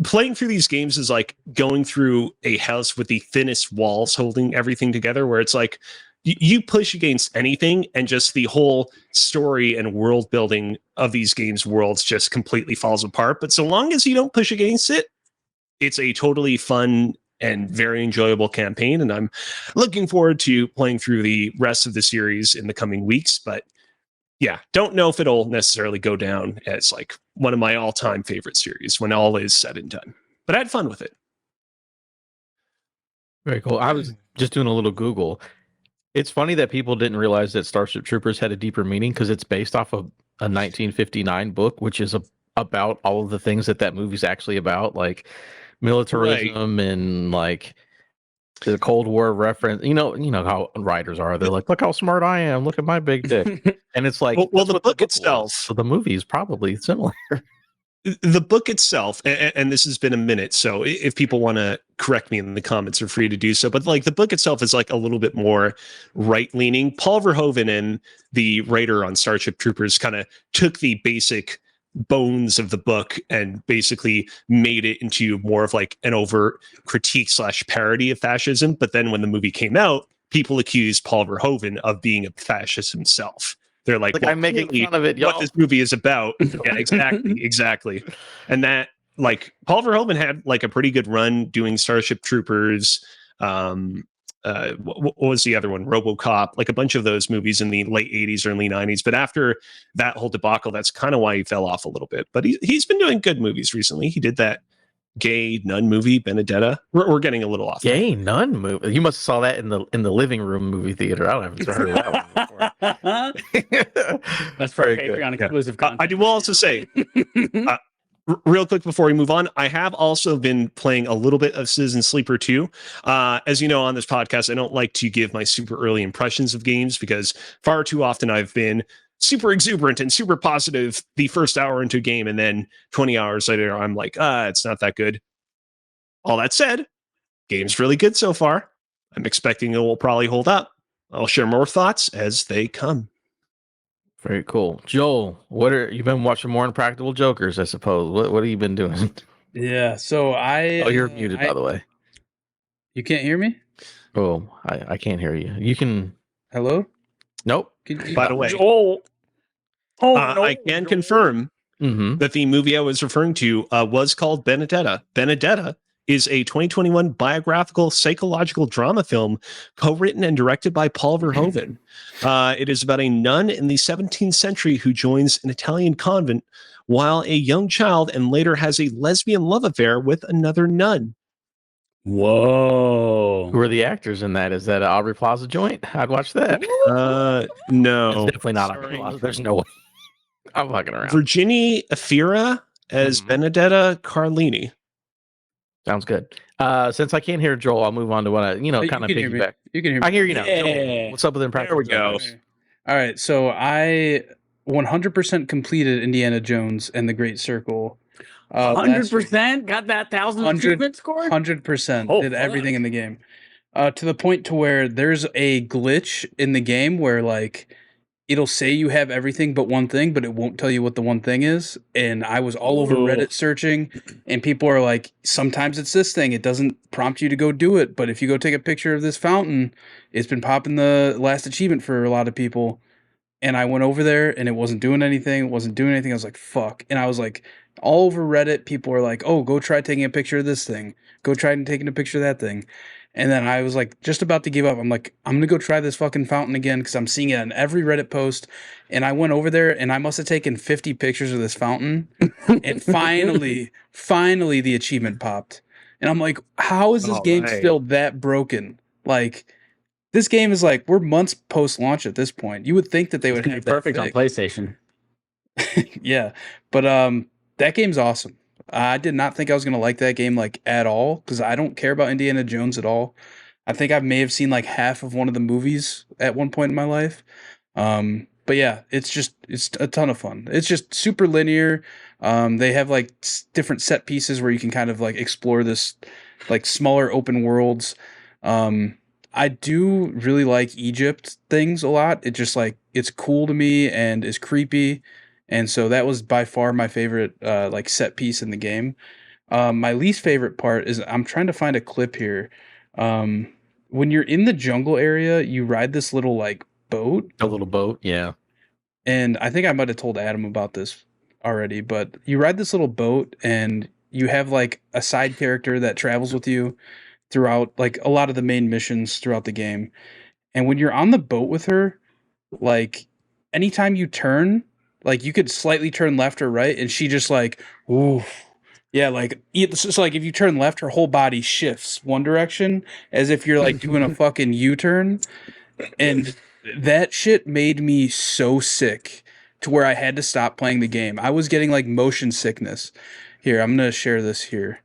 playing through these games is like going through a house with the thinnest walls holding everything together, where it's like, you push against anything and just the whole story and world building of these games worlds just completely falls apart. But so long as you don't push against it, it's a totally fun and very enjoyable campaign. And I'm looking forward to playing through the rest of the series in the coming weeks. But yeah, don't know if it'll necessarily go down as like one of my all-time favorite series when all is said and done. But I had fun with it. Very cool. I was just doing a little Google. It's funny that people didn't realize that Starship Troopers had a deeper meaning because it's based off of a 1959 book, which is about all of the things that movie's actually about, like militarism and like the Cold War reference. You know how writers are. They're like, look how smart I am. Look at my big dick. And it's like, well the book itself. So the movie is probably similar. The book itself, and this has been a minute, so if people want to correct me in the comments, are free to do so. But like the book itself is like a little bit more right-leaning. Paul Verhoeven and the writer on Starship Troopers kind of took the basic bones of the book and basically made it into more of like an overt critique / parody of fascism. But then when the movie came out, people accused Paul Verhoeven of being a fascist himself. They're like well, I'm making fun of it, y'all. What this movie is about. Yeah, exactly. And that, like, Paul Verhoeven had like a pretty good run doing Starship Troopers. What was the other one? RoboCop, like a bunch of those movies in the late 80s, early 90s. But after that whole debacle, that's kind of why he fell off a little bit. But he's been doing good movies recently. He did that gay nun movie, Benedetta. We're getting a little off. Gay nun movie. You must have saw that in the living room movie theater. I don't have heard of that one before. That's for Patreon exclusive content. I will also say, real quick before we move on, I have also been playing a little bit of Citizen Sleeper 2. As you know, on this podcast, I don't like to give my super early impressions of games because far too often I've been super exuberant and super positive the first hour into a game, and then 20 hours later, I'm like, it's not that good. All that said, game's really good so far. I'm expecting it will probably hold up. I'll share more thoughts as they come. Very cool. Joel, you've been watching more Impractical Jokers, I suppose. What have you been doing? Yeah, so you're muted, by the way. You can't hear me? Oh, I can't hear you. You can... Hello? Nope. By the way, Joel. No, I can confirm that the movie I was referring to was called Benedetta. Benedetta is a 2021 biographical psychological drama film co-written and directed by Paul Verhoeven. It is about a nun in the 17th century who joins an Italian convent while a young child and later has a lesbian love affair with another nun. Whoa. Who are the actors in that? Is that an Aubrey Plaza joint? I'd watch that. No. It's definitely not Aubrey Plaza. There's no way. I'm fucking around. Virginie Efira as Benedetta Carlini. Sounds good. Since I can't hear Joel, I'll move on to what I, kind of piggyback. You can hear me. I hear you now. Yeah. Joel, what's up with Impractical There we go. Jokers? All right, so I 100% completed Indiana Jones and the Great Circle. 100% got that 1,000 achievement score? 100% Oh, did fuck. everything in the game. To the point to where there's a glitch in the game where like it'll say you have everything but one thing, but it won't tell you what the one thing is. And I was all over Ooh. Reddit searching, and people are like, sometimes it's this thing. It doesn't prompt you to go do it, but if you go take a picture of this fountain, it's been popping the last achievement for a lot of people. And I went over there and it wasn't doing anything. I was like, fuck. And I was like, all over Reddit, people were like, oh, go try taking a picture of this thing. Go try taking a picture of that thing. And then I was like, just about to give up. I'm like, I'm going to go try this fucking fountain again because I'm seeing it on every Reddit post. And I went over there and I must have taken 50 pictures of this fountain. And finally the achievement popped. And I'm like, how is this game right. still that broken? Like, this game is like, we're months post-launch at this point. You would think that they would have that Perfect on fixed. PlayStation. Yeah, but that game's awesome. I did not think I was gonna like that game like at all because I don't care about Indiana Jones at all. I think I may have seen like half of one of the movies at one point in my life. But yeah, it's a ton of fun. It's just super linear. They have like different set pieces where you can kind of like explore this like smaller open worlds. I do really like Egypt things a lot. It just like it's cool to me and is creepy. And so that was by far my favorite like set piece in the game. My least favorite part is I'm trying to find a clip here. When you're in the jungle area, you ride this little like boat. A little boat, yeah. And I think I might have told Adam about this already, but you ride this little boat and you have like a side character that travels with you throughout like a lot of the main missions throughout the game. And when you're on the boat with her, like anytime you turn, like you could slightly turn left or right and she just like, ooh. Yeah, like it's just like if you turn left, her whole body shifts one direction as if you're like doing a fucking U-turn. And that shit made me so sick to where I had to stop playing the game. I was getting like motion sickness. Here, I'm gonna share this here.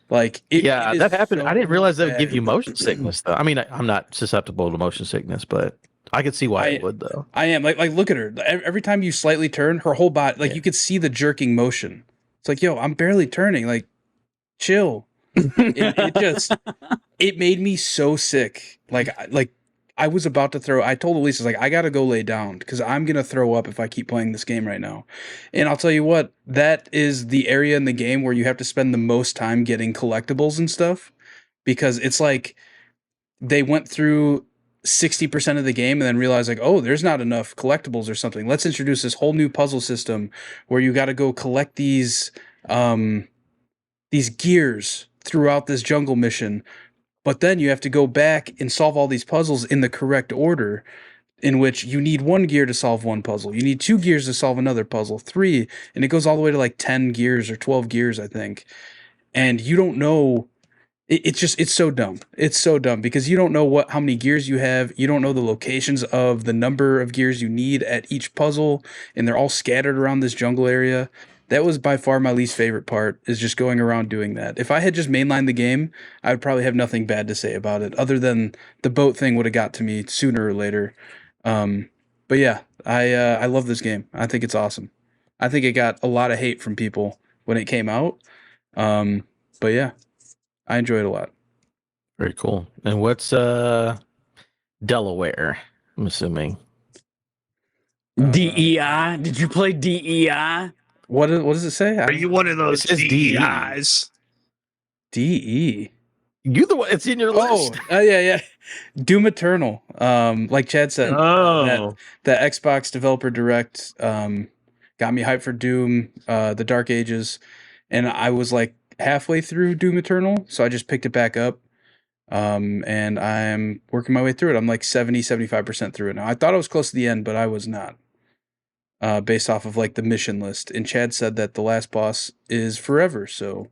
Like, it is that happened. so I didn't realize that would bad. give you motion sickness, though. I mean, I'm not susceptible to motion sickness, but I could see why it would, though. I am like look at her. Every time you slightly turn, her whole body, like you could see the jerking motion. It's like, yo, I'm barely turning. Like, chill. It made me so sick. Like I was about to throw. I told Elise, like, I gotta go lay down because I'm gonna throw up if I keep playing this game right now. And I'll tell you what, that is the area in the game where you have to spend the most time getting collectibles and stuff, because it's like they went through 60% of the game and then realized like, oh, there's not enough collectibles or something. Let's introduce this whole new puzzle system where you got to go collect these gears throughout this jungle mission. But then you have to go back and solve all these puzzles in the correct order, in which you need 1 gear to solve one puzzle. You need 2 gears to solve another puzzle, 3, and it goes all the way to like 10 gears or 12 gears, I think. And you don't know. It's so dumb. It's so dumb because you don't know how many gears you have. You don't know the locations of the number of gears you need at each puzzle, and they're all scattered around this jungle area. That was by far my least favorite part, is just going around doing that. If I had just mainlined the game, I would probably have nothing bad to say about it, other than the boat thing would have got to me sooner or later. But yeah, I love this game. I think it's awesome. I think it got a lot of hate from people when it came out. But yeah, I enjoy it a lot. Very cool. And what's Delaware? I'm assuming. DEI? Did you play DEI? What does it say? Are you one of those It says DE. DEIs? DE? You're the one. It's in your list. Yeah. Doom Eternal. Like Chad said, Oh, that Xbox Developer Direct got me hyped for Doom, the Dark Ages, and I was like halfway through Doom Eternal, so I just picked it back up. And I'm working my way through it. I'm like 75% through it now. I thought I was close to the end, but I was not. Based off of like the mission list. And Chad said that the last boss is forever, so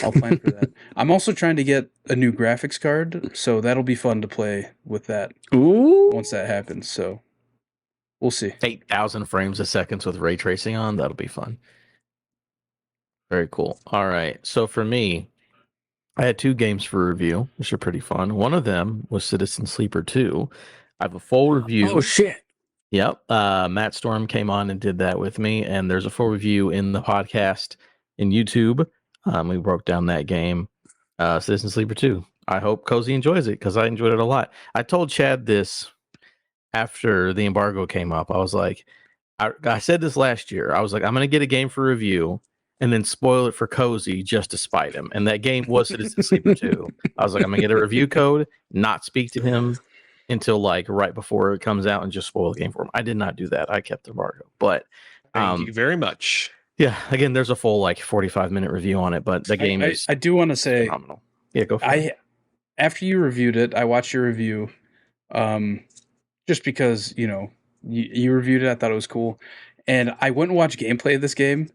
I'll plan for that. I'm also trying to get a new graphics card, so that'll be fun to play with that Ooh. once that happens. So we'll see. 8,000 frames a second with ray tracing on. That'll be fun. Very cool. All right. So for me, I had 2 games for review, which are pretty fun. One of them was Citizen Sleeper 2. I have a full review. Oh shit. Yep. Matt Storm came on and did that with me, and there's a full review in the podcast in YouTube. We broke down that game, Citizen Sleeper 2. I hope Kozi enjoys it because I enjoyed it a lot. I told Chad this after the embargo came up. I was like, I said this last year. I was like, I'm going to get a game for review and then spoil it for Kozi just to spite him. And that game was Citizen Sleeper 2. I was like, I'm going to get a review code, not speak to him until like right before it comes out and just spoil the game for him. I did not do that. I kept the embargo. But Thank you very much. yeah, again, there's a full like 45-minute review on it, but the game is I do want to say phenomenal. Yeah, go for it. After you reviewed it, I watched your review. Just because, you reviewed it, I thought it was cool. And I went and watched gameplay of this game.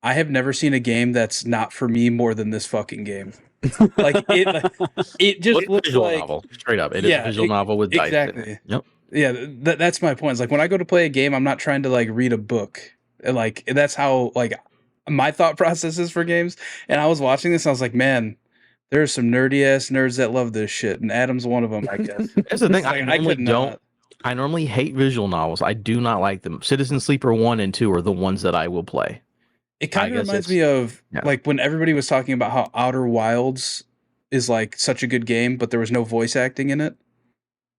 I have never seen a game that's not for me more than this fucking game. It just looks visual like novel, straight up. It is a visual novel with dice. Exactly. Yep. Yeah, that's my point. It's like when I go to play a game, I'm not trying to like read a book. Like that's how like my thought process is for games. And I was watching this, and I was like, man, there's some nerdy ass nerds that love this shit, and Adam's one of them, I guess. That's the thing. Like, I normally hate visual novels. I do not like them. Citizen Sleeper 1 and 2 are the ones that I will play. It kind of reminds me of like when everybody was talking about how Outer Wilds is like such a good game, but there was no voice acting in it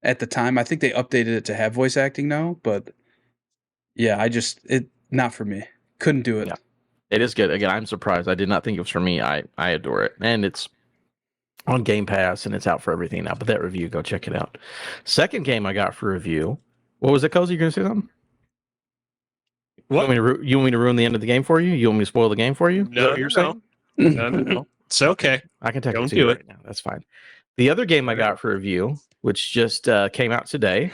at the time. I think they updated it to have voice acting now, but yeah, not for me. Couldn't do it. Yeah. It is good. Again, I'm surprised. I did not think it was for me. I adore it. And it's on Game Pass and it's out for everything now. But that review, go check it out. Second game I got for review. What was it, Kozi? You going to say something? What? You want me to ruin the end of the game for you? You want me to spoil the game for you? No, you're saying? No. It's okay. I can take Don't it to do you it. right now. That's fine. The other game I got for review, which just came out today,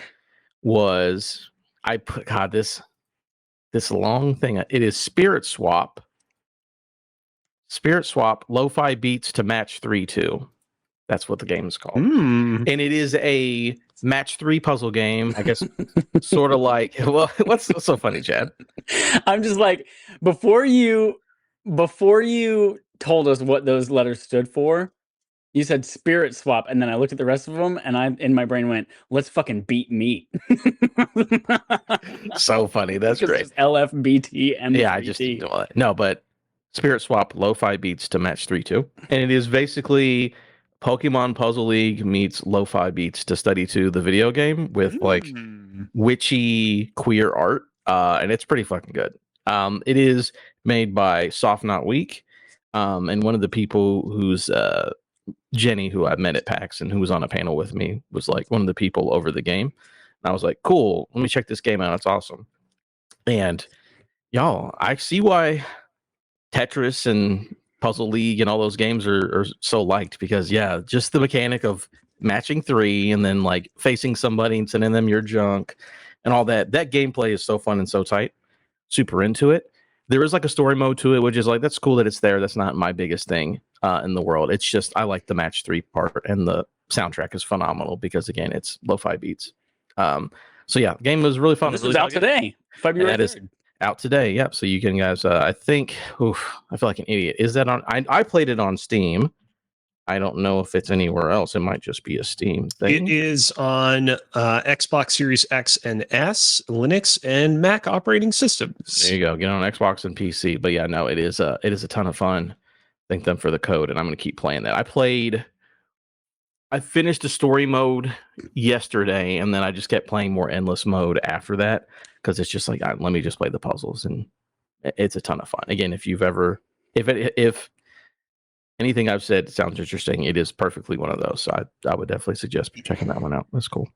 was this long thing. It is Spirit Swap. Spirit Swap Lofi Beats to Match 3-2. That's what the game is called. And it is a match 3 puzzle game. I guess sort of like, well, what's so funny, Chad? I'm just like, before you told us what those letters stood for, you said Spirit Swap, and then I looked at the rest of them, and I in my brain went, let's fucking beat meat. So funny. That's great. LFBT and yeah, I just didn't know that. No, but Spirit Swap Lo-Fi Beats to Match 3-2. And it is basically Pokemon Puzzle League meets Lo-Fi Beats to Study 2, the video game, with like witchy queer art. And it's pretty fucking good. It is made by Soft Not Weak. And one of the people who's Jenny, who I met at PAX and who was on a panel with me, was like one of the people over the game. And I was like, cool, let me check this game out. It's awesome. And y'all, I see why Tetris and Puzzle League and all those games are so liked, because yeah, just the mechanic of matching 3 and then like facing somebody and sending them your junk and all that gameplay is so fun and so tight. Super into it. There is like a story mode to it, which is like, that's cool that it's there. That's not my biggest thing in the world. It's just I like the match 3 part, and the soundtrack is phenomenal because again, it's Lo-Fi Beats. So yeah, the game was really fun. This really was out today, February 3rd. That is out today. Yep. So you can guys, I think, I feel like an idiot. Is that on? I played it on Steam. I don't know if it's anywhere else. It might just be a Steam thing. It is on Xbox Series X and S, Linux, and Mac operating systems. There you go. Get on Xbox and PC. But yeah, no, it is a ton of fun. Thank them for the code, and I'm going to keep playing that. I finished the story mode yesterday, and then I just kept playing more endless mode after that, because it's just like, let me just play the puzzles, and it's a ton of fun. Again, if anything I've said sounds interesting, it is perfectly one of those. So I would definitely suggest checking that one out. That's cool.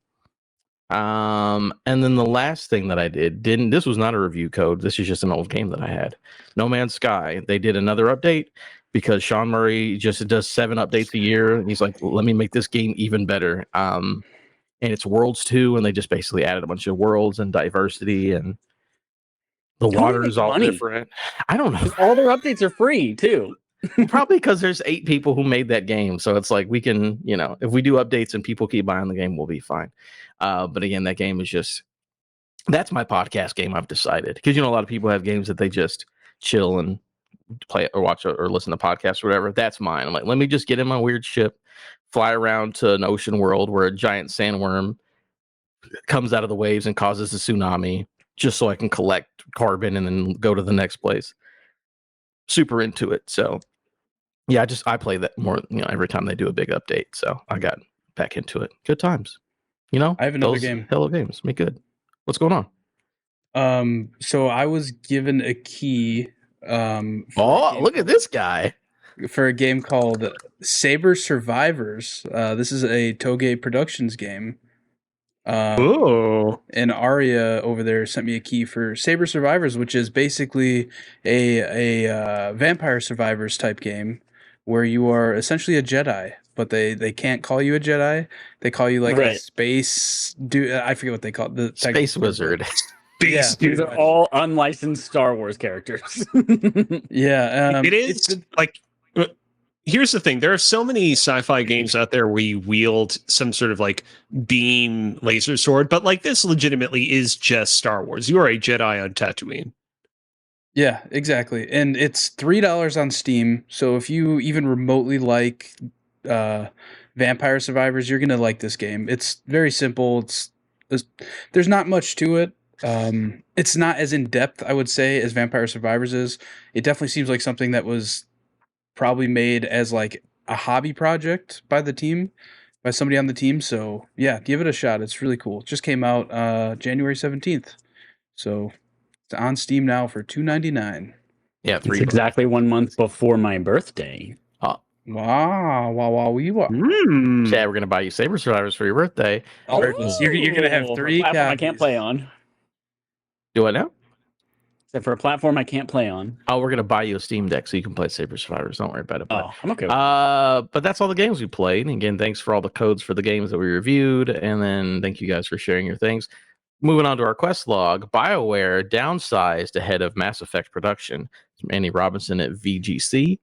And then the last thing that I this was not a review code. This is just an old game that I had. No Man's Sky. They did another update, because Sean Murray just does 7 updates a year. And he's like, let me make this game even better. And it's Worlds 2, and they just basically added a bunch of worlds and diversity, and the How do they water make is all money? different. I don't know. All their updates are free too. Probably because there's 8 people who made that game. So it's like we can, if we do updates and people keep buying the game, we'll be fine. But again, that game is just, that's my podcast game, I've decided. Because, a lot of people have games that they just chill and play or watch or listen to podcasts or whatever. That's mine. I'm like, let me just get in my weird ship, fly around to an ocean world where a giant sandworm comes out of the waves and causes a tsunami, just so I can collect carbon and then go to the next place. Super into it. So yeah, I play that more, every time they do a big update. So I got back into it. Good times. I have another game. Hello games. Make good. What's going on? So I was given a key. Look at this guy. For a game called Saber Survivors. This is a Toge Productions game. And Aria over there sent me a key for Saber Survivors, which is basically a Vampire Survivors type game where you are essentially a Jedi, but they can't call you a Jedi. They call you like a space dude. I forget what they call it. The Space wizard. Yeah, These are all unlicensed Star Wars characters. Yeah, it is like. Here's the thing. There are so many sci-fi games out there where you wield some sort of like beam laser sword, but like this legitimately is just Star Wars. You are a Jedi on Tatooine. Yeah, exactly. And it's $3 on Steam. So if you even remotely like Vampire Survivors, you're going to like this game. It's very simple. There's not much to it. It's not as in-depth, I would say, as Vampire Survivors is. It definitely seems like something that was probably made as like a hobby project by somebody on the team. So yeah, give it a shot. It's really cool. It just came out January 17th. So it's on Steam now for $2.99. Yeah, It's exactly 1 month before my birthday. Wow. Yeah, we're gonna buy you Saber Survivors for your birthday. You're gonna have 3 platform I copies. can't play on. Do what now? Except for a platform I can't play on. Oh, we're gonna buy you a Steam Deck so you can play Saber Survivors. Don't worry about it. Oh, I'm okay with that. But that's all the games we played. And again, thanks for all the codes for the games that we reviewed. And then thank you guys for sharing your things. Moving on to our quest log, BioWare downsized ahead of Mass Effect production. From Andy Robinson at VGC.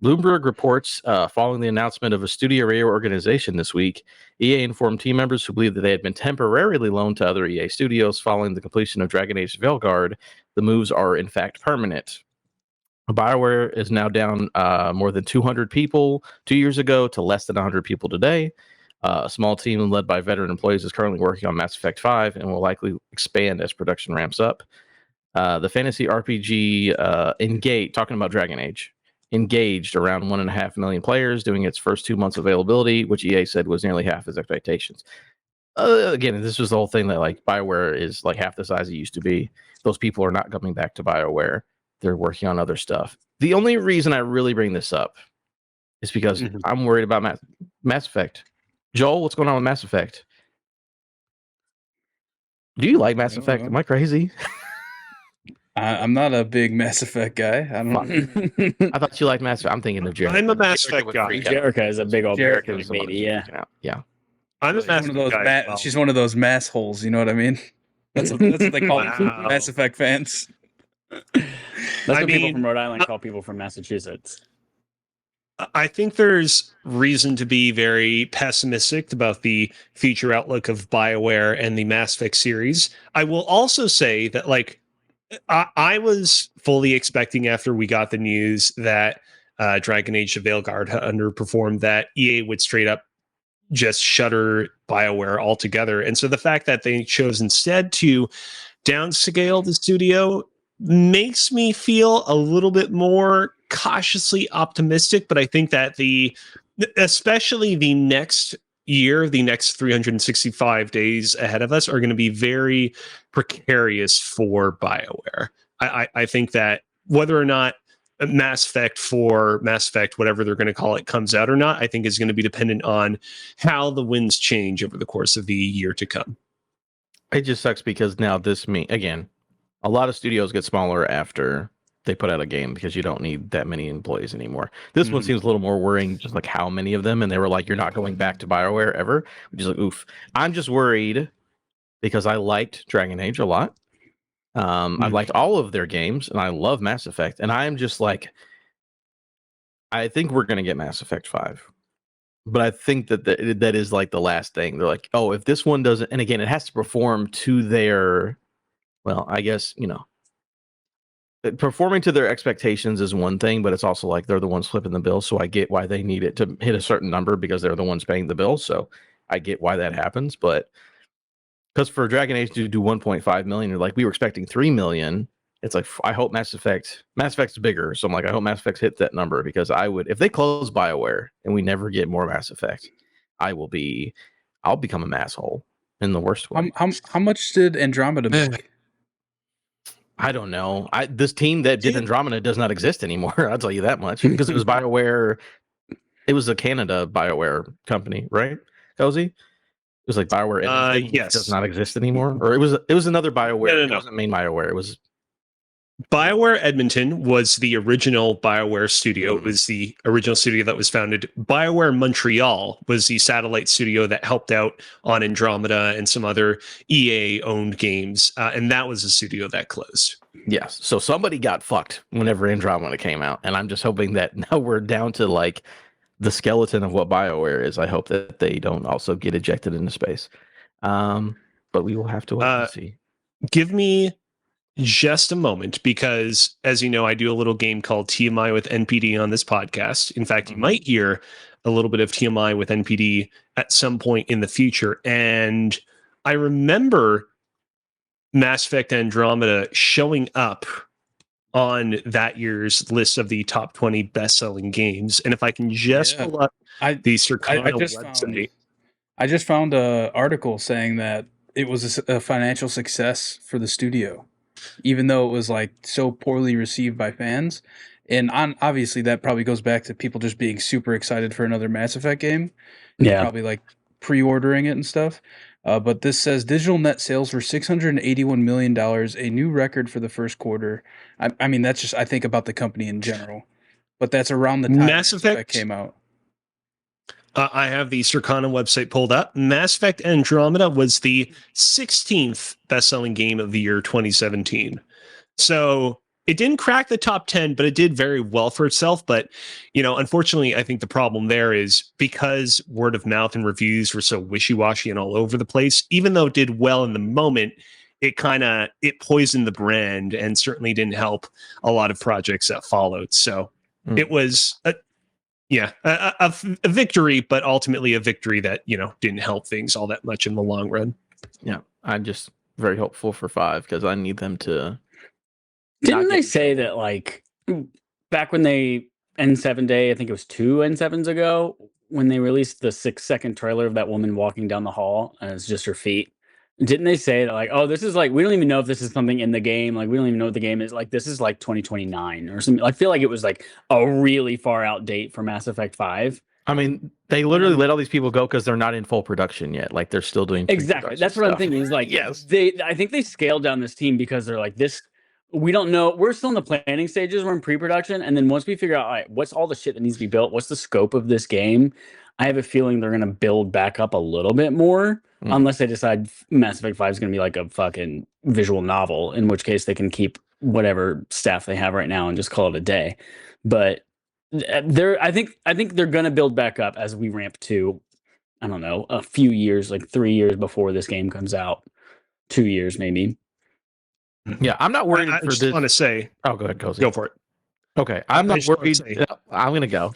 Bloomberg reports following the announcement of a studio reorganization this week, EA informed team members who believed that they had been temporarily loaned to other EA studios following the completion of Dragon Age Veilguard. The moves are, in fact, permanent. BioWare is now down more than 200 people 2 years ago to less than 100 people today. A small team led by veteran employees is currently working on Mass Effect 5 and will likely expand as production ramps up. The fantasy RPG Engage, talking about Dragon Age, engaged around 1.5 million players during its first 2 months availability, which EA said was nearly half its expectations. Again, this was the whole thing that like BioWare is like half the size it used to be. Those people are not coming back to BioWare. They're working on other stuff. The only reason I really bring this up is because I'm worried about Mass Effect. Joel, what's going on with Mass Effect? Do you like Mass Effect? Am I crazy? I'm not a big Mass Effect guy. I don't. I thought you liked Mass Effect. I'm thinking of Jericho. I'm a Mass Effect guy. Jerica is a big old Jerica Jerica baby, yeah. Yeah. I'm a Mass Effect guy. She's one of those mass holes. You know what I mean? That's what they call Mass Effect fans. That's what people from Rhode Island call people from Massachusetts. I think there's reason to be very pessimistic about the future outlook of BioWare and the Mass Effect series. I will also say that, like, I was fully expecting after we got the news that Dragon Age Veilguard had underperformed that EA would straight up just shutter BioWare altogether. And so the fact that they chose instead to downscale the studio makes me feel a little bit more cautiously optimistic. But I think that especially the next year, the next 365 days ahead of us are going to be very precarious for BioWare. I think that whether or not Mass Effect 4, Mass Effect, whatever they're going to call it, comes out or not, I think is going to be dependent on how the winds change over the course of the year to come. It just sucks because now again, a lot of studios get smaller after they put out a game because you don't need that many employees anymore. This one seems a little more worrying, just like how many of them, and they were like, you're not going back to BioWare ever, which is like, oof. I'm just worried because I liked Dragon Age a lot. I liked all of their games, and I love Mass Effect, and I'm just like, I think we're going to get Mass Effect 5. But I think that that is like the last thing. They're like, oh, if this one doesn't, and again, it has to perform to their, well, I guess, performing to their expectations is one thing, but it's also like they're the ones flipping the bill. So I get why they need it to hit a certain number because they're the ones paying the bill. So I get why that happens. But because for Dragon Age to do 1.5 million, you're like, we were expecting 3 million. It's like, I hope Mass Effect's bigger. So I'm like, I hope Mass Effect hits that number because I would, if they close BioWare and we never get more Mass Effect, I'll become a masshole in the worst way. How much did Andromeda make? I don't know. This team that did Andromeda does not exist anymore. I'll tell you that much because it was BioWare. It was a Canada BioWare company, right? Kozi? It was like BioWare. Yes, does not exist anymore, or it was another BioWare. No. It wasn't main BioWare. It was BioWare Edmonton was the original BioWare studio. It was the original studio that was founded. BioWare Montreal was the satellite studio that helped out on Andromeda and some other EA-owned games, and that was a studio that closed. Yes. So somebody got fucked whenever Andromeda came out, and I'm just hoping that now we're down to like the skeleton of what BioWare is. I hope that they don't also get ejected into space. But we will have to wait and see. Give me just a moment, because as you know, I do a little game called TMI with NPD on this podcast. In fact, you might hear a little bit of TMI with NPD at some point in the future. And I remember Mass Effect Andromeda showing up on that year's list of the top 20 best-selling games. And if I can just pull up the Circana website. I just found an article saying that it was a financial success for the studio, even though it was like so poorly received by fans. And obviously that probably goes back to people just being super excited for another Mass Effect game. Yeah. Probably like pre-ordering it and stuff. But this says digital net sales were $681 million, a new record for the first quarter. I mean, that's just, I think about the company in general, but that's around the time Mass Effect came out. I have the Circana website pulled up. Mass Effect Andromeda was the 16th best-selling game of the year 2017. So it didn't crack the top 10, but it did very well for itself. But, unfortunately, I think the problem there is because word of mouth and reviews were so wishy-washy and all over the place, even though it did well in the moment, it poisoned the brand and certainly didn't help a lot of projects that followed. So it was a victory, but ultimately a victory that, didn't help things all that much in the long run. Yeah, I'm just very hopeful for 5 because I need them to. Didn't they say that, like, back when they N7 Day, I think it was 2 N7s ago, when they released the 6-second trailer of that woman walking down the hall and it's just her feet? Didn't they say that, like, oh, this is like, we don't even know if this is something in the game. Like, we don't even know what the game is. Like, this is like 2029 or something. I feel like it was like a really far out date for Mass Effect 5. I mean, they literally let all these people go because they're not in full production yet. Like, they're still doing exactly. That's what I'm thinking. Is like, yes, I think they scaled down this team because they're like, this. We don't know. We're still in the planning stages. We're in pre-production, and then once we figure out, all right, what's all the shit that needs to be built, what's the scope of this game, I have a feeling they're going to build back up a little bit more, unless they decide Mass Effect 5 is going to be like a fucking visual novel, in which case they can keep whatever staff they have right now and just call it a day. But I think they're going to build back up as we ramp to, I don't know, a few years, like 3 years before this game comes out, 2 years maybe. Yeah, I'm not worried I for just this. want to say, oh, go ahead, Kozi. Go for it. Okay, I'm not worried. I'm going to go.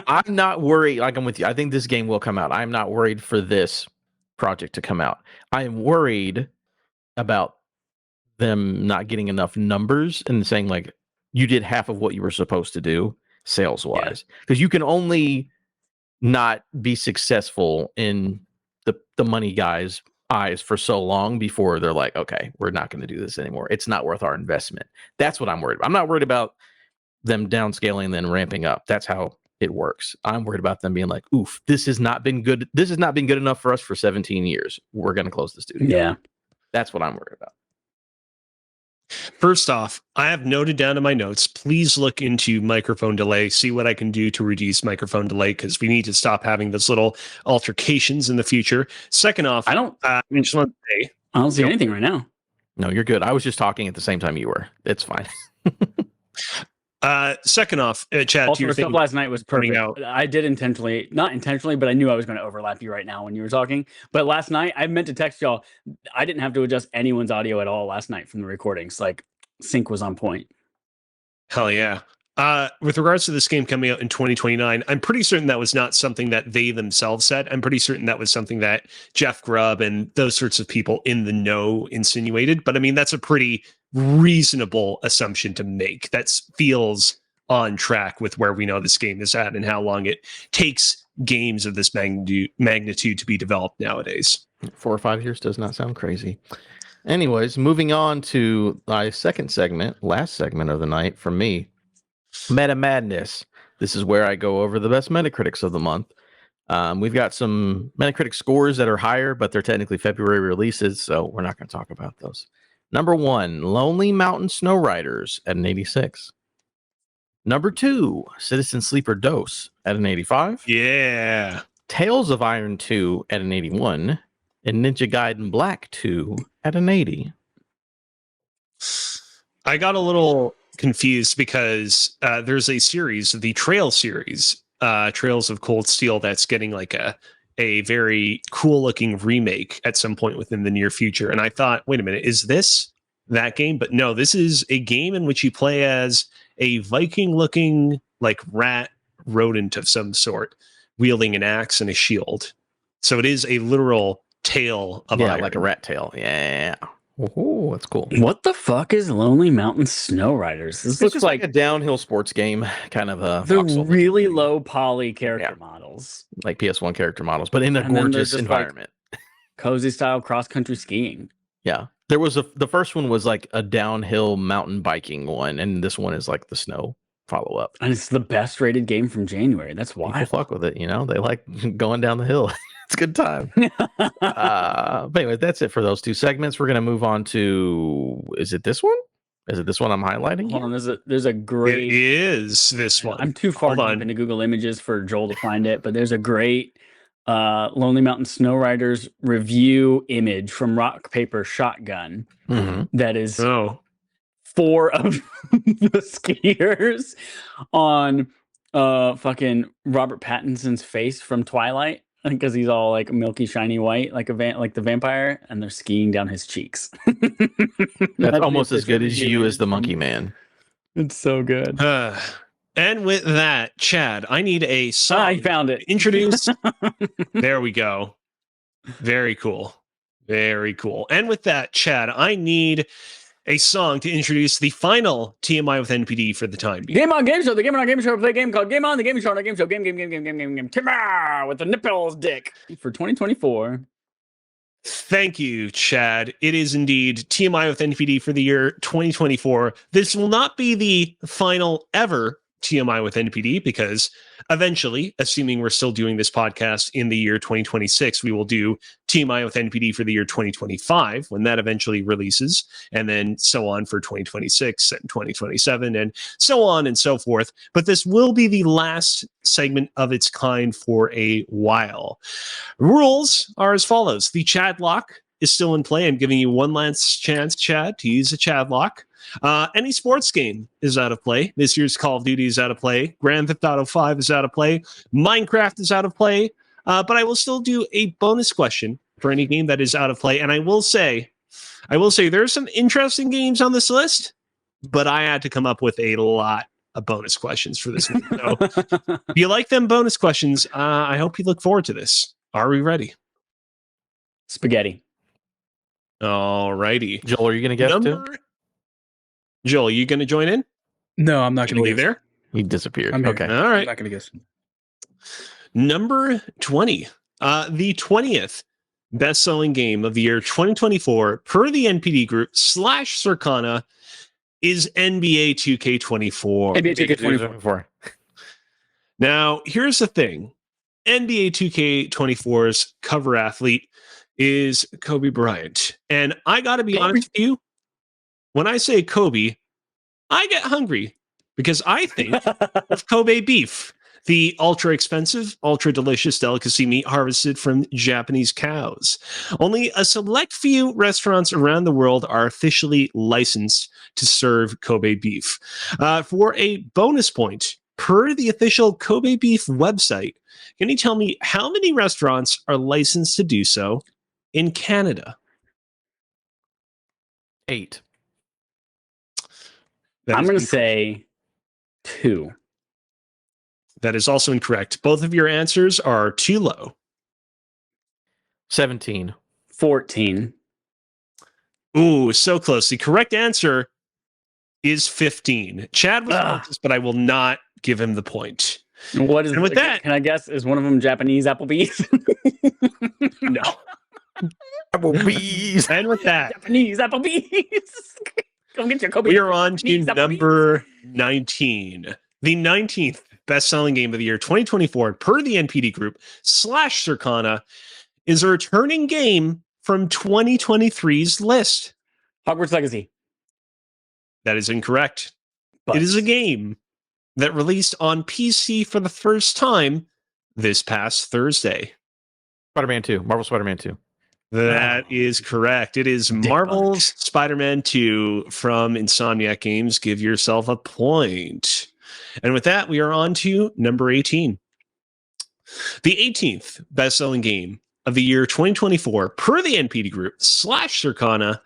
I'm not worried. Like, I'm with you. I think this game will come out. I'm not worried for this project to come out. I am worried about them not getting enough numbers and saying, like, you did half of what you were supposed to do sales-wise. Because you can only not be successful in the money guys' eyes for so long before they're like, okay, we're not going to do this anymore. It's not worth our investment. That's what I'm worried about. I'm not worried about them downscaling and then ramping up. That's how it works. I'm worried about them being like, oof, this has not been good. This has not been good enough for us for 17 years. We're going to close the studio. Yeah. That's what I'm worried about. First off, I have noted down in my notes, please look into microphone delay, see what I can do to reduce microphone delay, because we need to stop having those little altercations in the future. Second off, I don't just want to say, I don't see anything right now. No, you're good. I was just talking at the same time you were. It's fine. second off, Chad, Also, to your the stuff thing, last night was pointing perfect. out, I did intentionally, not intentionally, but I knew I was going to overlap you right now when you were talking. But last night, I meant to text y'all. I didn't have to adjust anyone's audio at all last night from the recordings. Like, sync was on point. hell yeah. With regards to this game coming out in 2029, I'm pretty certain that was not something that they themselves said. I'm pretty certain that was something that Jeff Grubb and those sorts of people in the know insinuated. But I mean, that's a pretty reasonable assumption to make. That feels on track with where we know this game is at and how long it takes games of this magnitude to be developed nowadays. 4 or 5 years does not sound crazy. Anyways, moving on to my second segment, last segment of the night from me. Meta Madness. This is where I go over the best Metacritics of the month. We've got some Metacritic scores that are higher, but they're technically February releases, so we're not going to talk about those. Number 1, Lonely Mountain Snow Riders at an 86. Number 2, Citizen Sleeper Dose at an 85. Yeah. Tales of Iron 2 at an 81. And Ninja Gaiden Black 2 at an 80. I got a little confused because there's a series, the Trail series, Trails of Cold Steel, that's getting like a very cool looking remake at some point within the near future. And I thought, wait a minute, is this that game? But no, this is a game in which you play as a Viking looking like rat rodent of some sort, wielding an axe and a shield. So it is a literal tail of iron. Like a rat tail. Yeah. Oh, that's cool. What the fuck is Lonely Mountain Snow Riders? This looks just like a downhill sports game, kind of a they're voxel, really low poly character models, like PS1 character models, but in a And then they're gorgeous just, environment. cozy style cross country skiing. Yeah, there was the first one was like a downhill mountain biking one, and this one is like the snow follow up. And it's the best rated game from January. That's People wild. fuck with it, you know. They like going down the hill. It's a good time. But anyway, that's it for those two segments. We're gonna move on to, is it this one? Is it this one I'm highlighting? Hold on, there's a It great. is this one. I'm too far Hold deep on. into Google Images for Joel to find it, but there's a great Lonely Mountain Snow Riders review image from Rock Paper Shotgun that is Oh, 4 of the skiers on fucking Robert Pattinson's face from Twilight, because he's all like milky shiny white like like the vampire, and they're skiing down his cheeks. That's almost as good as you as the Monkey Man. It's so good. and with that, Chad, I need a song. I found it. Introduce. There we go. Very cool. Very cool. And with that, Chad, I need a song to introduce the final TMI with NPD for the time being. Game on Game Show. The Game on Game Show. Play a game called Game on the Game Show. On the Game Show. Game. Timber with the nipples dick for 2024. Thank you, Chad. It is indeed TMI with NPD for the year 2024. This will not be the final ever TMI with NPD, because eventually, assuming we're still doing this podcast in the year 2026, we will do TMI with NPD for the year 2025 when that eventually releases, and then so on for 2026 and 2027 and so on and so forth. But this will be the last segment of its kind for a while. Rules are as follows. The Chad lock is still in play. I'm giving you one last chance, Chad, to use a Chad lock. Any sports game is out of play. This year's Call of Duty is out of play. Grand Theft Auto 5 is out of play. Minecraft is out of play. But I will still do a bonus question for any game that is out of play. And I will say there are some interesting games on this list, but I had to come up with a lot of bonus questions for this one. So if you like them bonus questions, I hope you look forward to this. Are we ready? Spaghetti. All righty. Joel, are you going to guess too? Joel, are you going to join in? No, I'm not going to Joel, you guess. there? He disappeared. I'm here. Okay. All I'm right. not going to guess. Number 20. The 20th best-selling game of the year 2024 per the NPD group / Circana is NBA 2K24. NBA 2K24. Now, here's the thing. NBA 2K24's cover athlete is Kobe Bryant. And I got to be honest with you, when I say Kobe, I get hungry because I think of Kobe beef, the ultra expensive, ultra delicious delicacy meat harvested from Japanese cows. Only a select few restaurants around the world are officially licensed to serve Kobe beef. For a bonus point, per the official Kobe beef website, can you tell me how many restaurants are licensed to do so in Canada? 8. I'm going to say 2. That is also incorrect. Both of your answers are too low. 17. 14. Ooh, so close. The correct answer is 15. Chad was closest, but I will not give him the point. What is? And with that, can I guess? Is one of them Japanese Applebee's? no. Applebee's. And with that, Japanese Applebee's. Come get your Kobe. we are on to Japanese Applebee's. number 19. The 19th best-selling game of the year 2024 per the NPD Group / Circana is a returning game from 2023's list. Hogwarts Legacy. That is incorrect. But It is a game that released on PC for the first time this past Thursday. Spider-Man 2. Marvel Spider-Man 2. That is correct. It is Marvel's Spider-Man 2 from Insomniac Games. Give yourself a point. And with that, we are on to number 18. The 18th best-selling game of the year 2024 per the NPD Group / Circana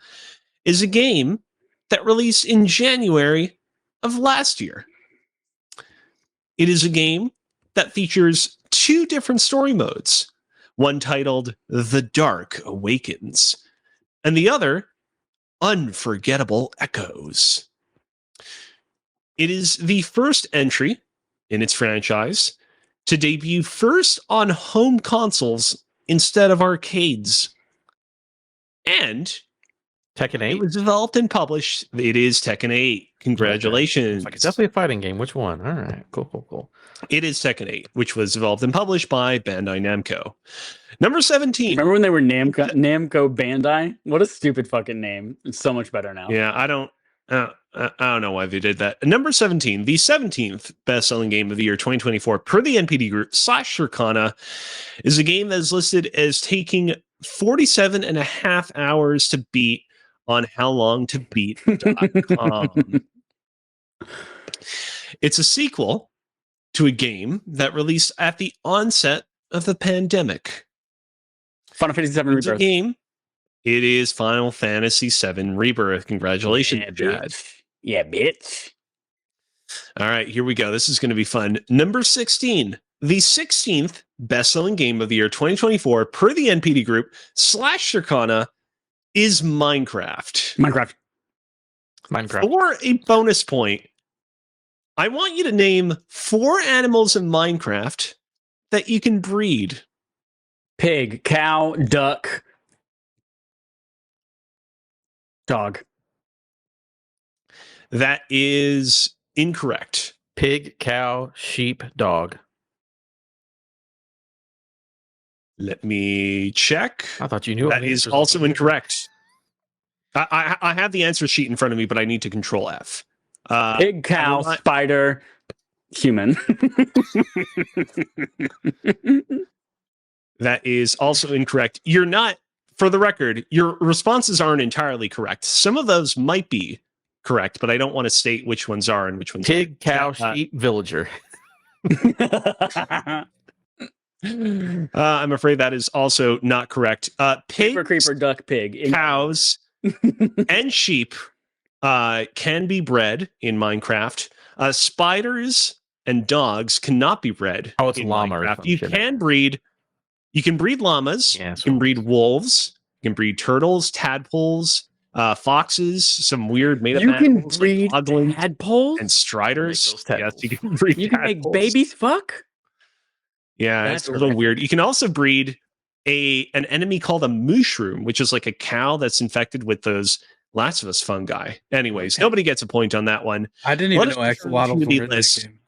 is a game that released in January of last year. It is a game that features 2 different story modes, one titled The Dark Awakens, and the other Unforgettable Echoes. It is the first entry in its franchise to debut first on home consoles instead of arcades. And Tekken 8. it was developed and published. It is Tekken 8. Congratulations. It's like, it's definitely a fighting game. Which one? All right. Cool. It is Tekken 8, which was developed and published by Bandai Namco. Number 17. remember when they were Namco Bandai? What a stupid fucking name. It's so much better now. Yeah, I don't know why they did that. Number 17, the 17th best-selling game of the year 2024 per the NPD Group / Circana is a game that is listed as taking 47 and a half hours to beat on howlongtobeat.com. It's a sequel to a game that released at the onset of the pandemic. Final Fantasy VII It's a Rebirth. game. It is Final Fantasy VII Rebirth. Congratulations, Yeah, Chad. bitch. Yeah, bitch. All right, here we go. This is going to be fun. Number 16, the 16th best-selling game of the year 2024 per the NPD Group / Circana is Minecraft. Minecraft. For a bonus point, I want you to name 4 animals in Minecraft that you can breed. Pig, cow, duck, dog. That is incorrect. Pig, cow, sheep, dog. Let me check. I thought you knew. That is also incorrect. I have the answer sheet in front of me, but I need to control F. Pig, cow, spider, human. That is also incorrect. You're not, for the record, your responses aren't entirely correct. Some of those might be correct, but I don't want to state which ones are and which ones Pig, cow, sheep, villager. I'm afraid that is also not correct. Pigs, creeper, duck, pig, cows, and sheep can be bred in Minecraft. Spiders and dogs cannot be bred. Oh, it's in llama or Minecraft. some You shit. can breed. You can breed llamas. Yeah, You can breed wolves. You can breed turtles, tadpoles, foxes, some weird made up. You can animals breed like boglins tadpoles and striders. Make those Yes, you can breed. You can make tadpoles. babies fuck. Yeah, That's it's a little horrific. weird. You can also breed an enemy called a mushroom, which is like a cow that's infected with those Last of Us fungi. Anyways, nobody gets a point on that one. I didn't even Let us know return axolotls to the were in that list. game.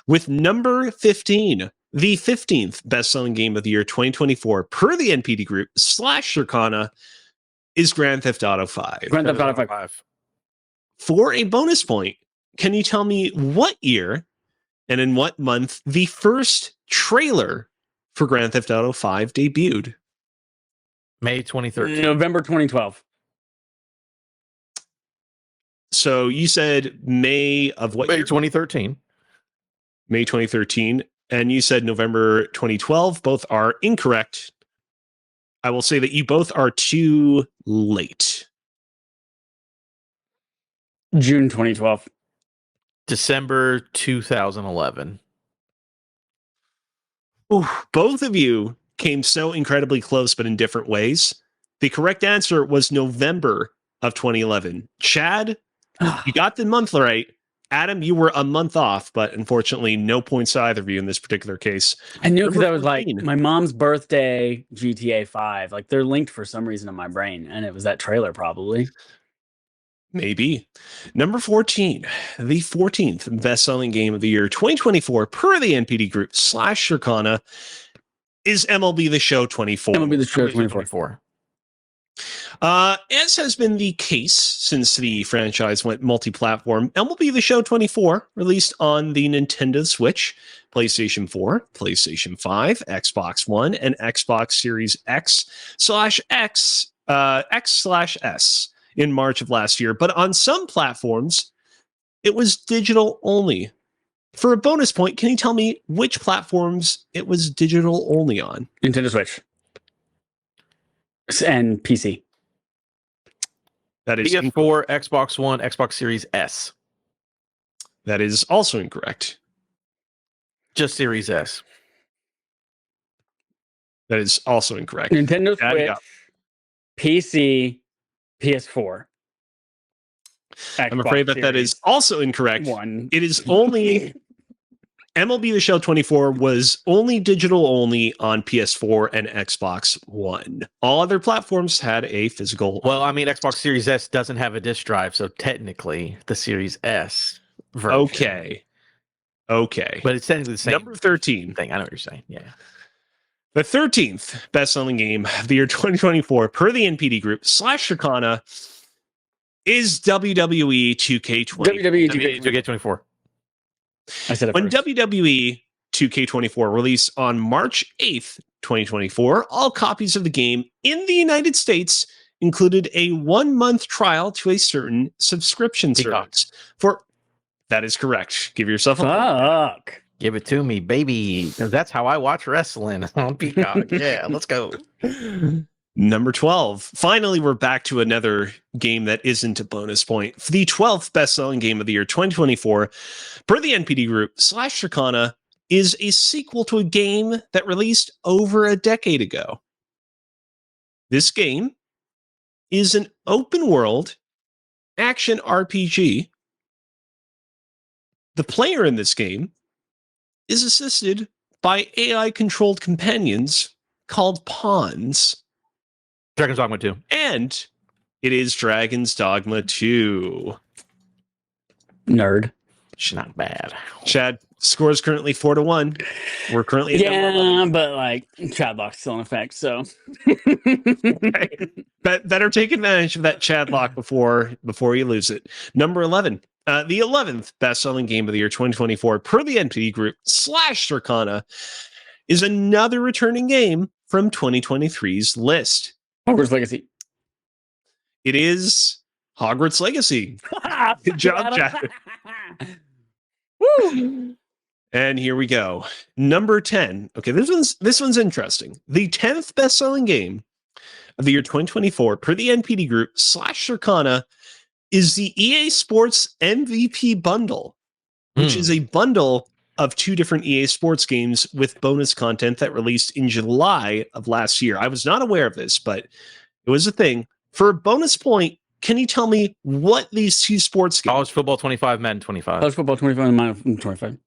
With number 15, the 15th best-selling game of the year 2024 per the NPD Group / Circana is Grand Theft Auto 5. Grand Theft Auto 5. For a bonus point, can you tell me what year and in what month the first trailer for Grand Theft Auto 5 debuted? May 2013. November 2012. So you said May of what May year? 2013. May 2013. And you said November 2012. Both are incorrect. I will say that you both are too late. June 2012. December 2011. Ooh, both of you came so incredibly close, but in different ways. The correct answer was November of 2011. Chad, you got the month right. Adam, you were a month off, but unfortunately, no points to either of you in this particular case. I knew because Number I was like 14. my mom's birthday, GTA 5. Like they're linked for some reason in my brain, and it was that trailer probably. Maybe. Number 14, the 14th best-selling game of the year 2024 per the NPD group / Circana is MLB The Show 24. MLB The Show 24. 24. As has been the case since the franchise went multi-platform, MLB The Show 24 released on the Nintendo Switch, PlayStation 4, PlayStation 5, Xbox One, and Xbox Series X/S in March of last year. But on some platforms, it was digital only. For a bonus point, can you tell me which platforms it was digital only on? Nintendo Switch and PC. That is PS4, Xbox One, Xbox Series S. that is also incorrect. Just Series S. That is also incorrect. Nintendo Add it Switch, up. PC, PS4. I'm afraid that is also incorrect. One. It is only MLB The Show 24 was only digital only on PS4 and Xbox One. All other platforms had a physical. Well, I mean, Xbox Series S doesn't have a disc drive, so technically the Series S version. Okay. But it's technically the same Number 13. thing. I know what you're saying. Yeah. The 13th best-selling game of the year 2024 per the NPD group / Circana is WWE 2K20. WWE 2K24. I said it When first. WWE 2K24 released on March 8th, 2024, all copies of the game in the United States included a 1-month trial to a certain subscription Peacock. service. That is correct. Give yourself a Fuck. Give it to me, baby. 'Cause that's how I watch wrestling on Peacock. Yeah, let's go. Number 12. Finally, we're back to another game that isn't a bonus point. For the 12th best-selling game of the year 2024, per the NPD group / Circana, is a sequel to a game that released over a decade ago. This game is an open-world action RPG. The player in this game is assisted by AI-controlled companions called pawns. Dragon's Dogma 2. And it is Dragon's Dogma 2. Nerd. It's not bad. Chad, score is currently 4-1. We're currently at number 11. Yeah, but like Chad lock's still in effect, so Better take advantage of that Chad lock before you lose it. Number 11. The 11th best-selling game of the year 2024 per the NPD group / Circana is another returning game from 2023's list. Hogwarts Legacy. It is Hogwarts Legacy. Good job, Chad. Woo! And here we go. Number 10. Okay, this one's interesting. The 10th best-selling game of the year 2024 per the NPD group / Circana is the EA Sports MVP bundle, which is a bundle of 2 different EA Sports games with bonus content that released in July of last year. I was not aware of this, but it was a thing. For a bonus point, can you tell me what these 2 sports games? College Football 25, Madden 25. College football 25 and mine 25.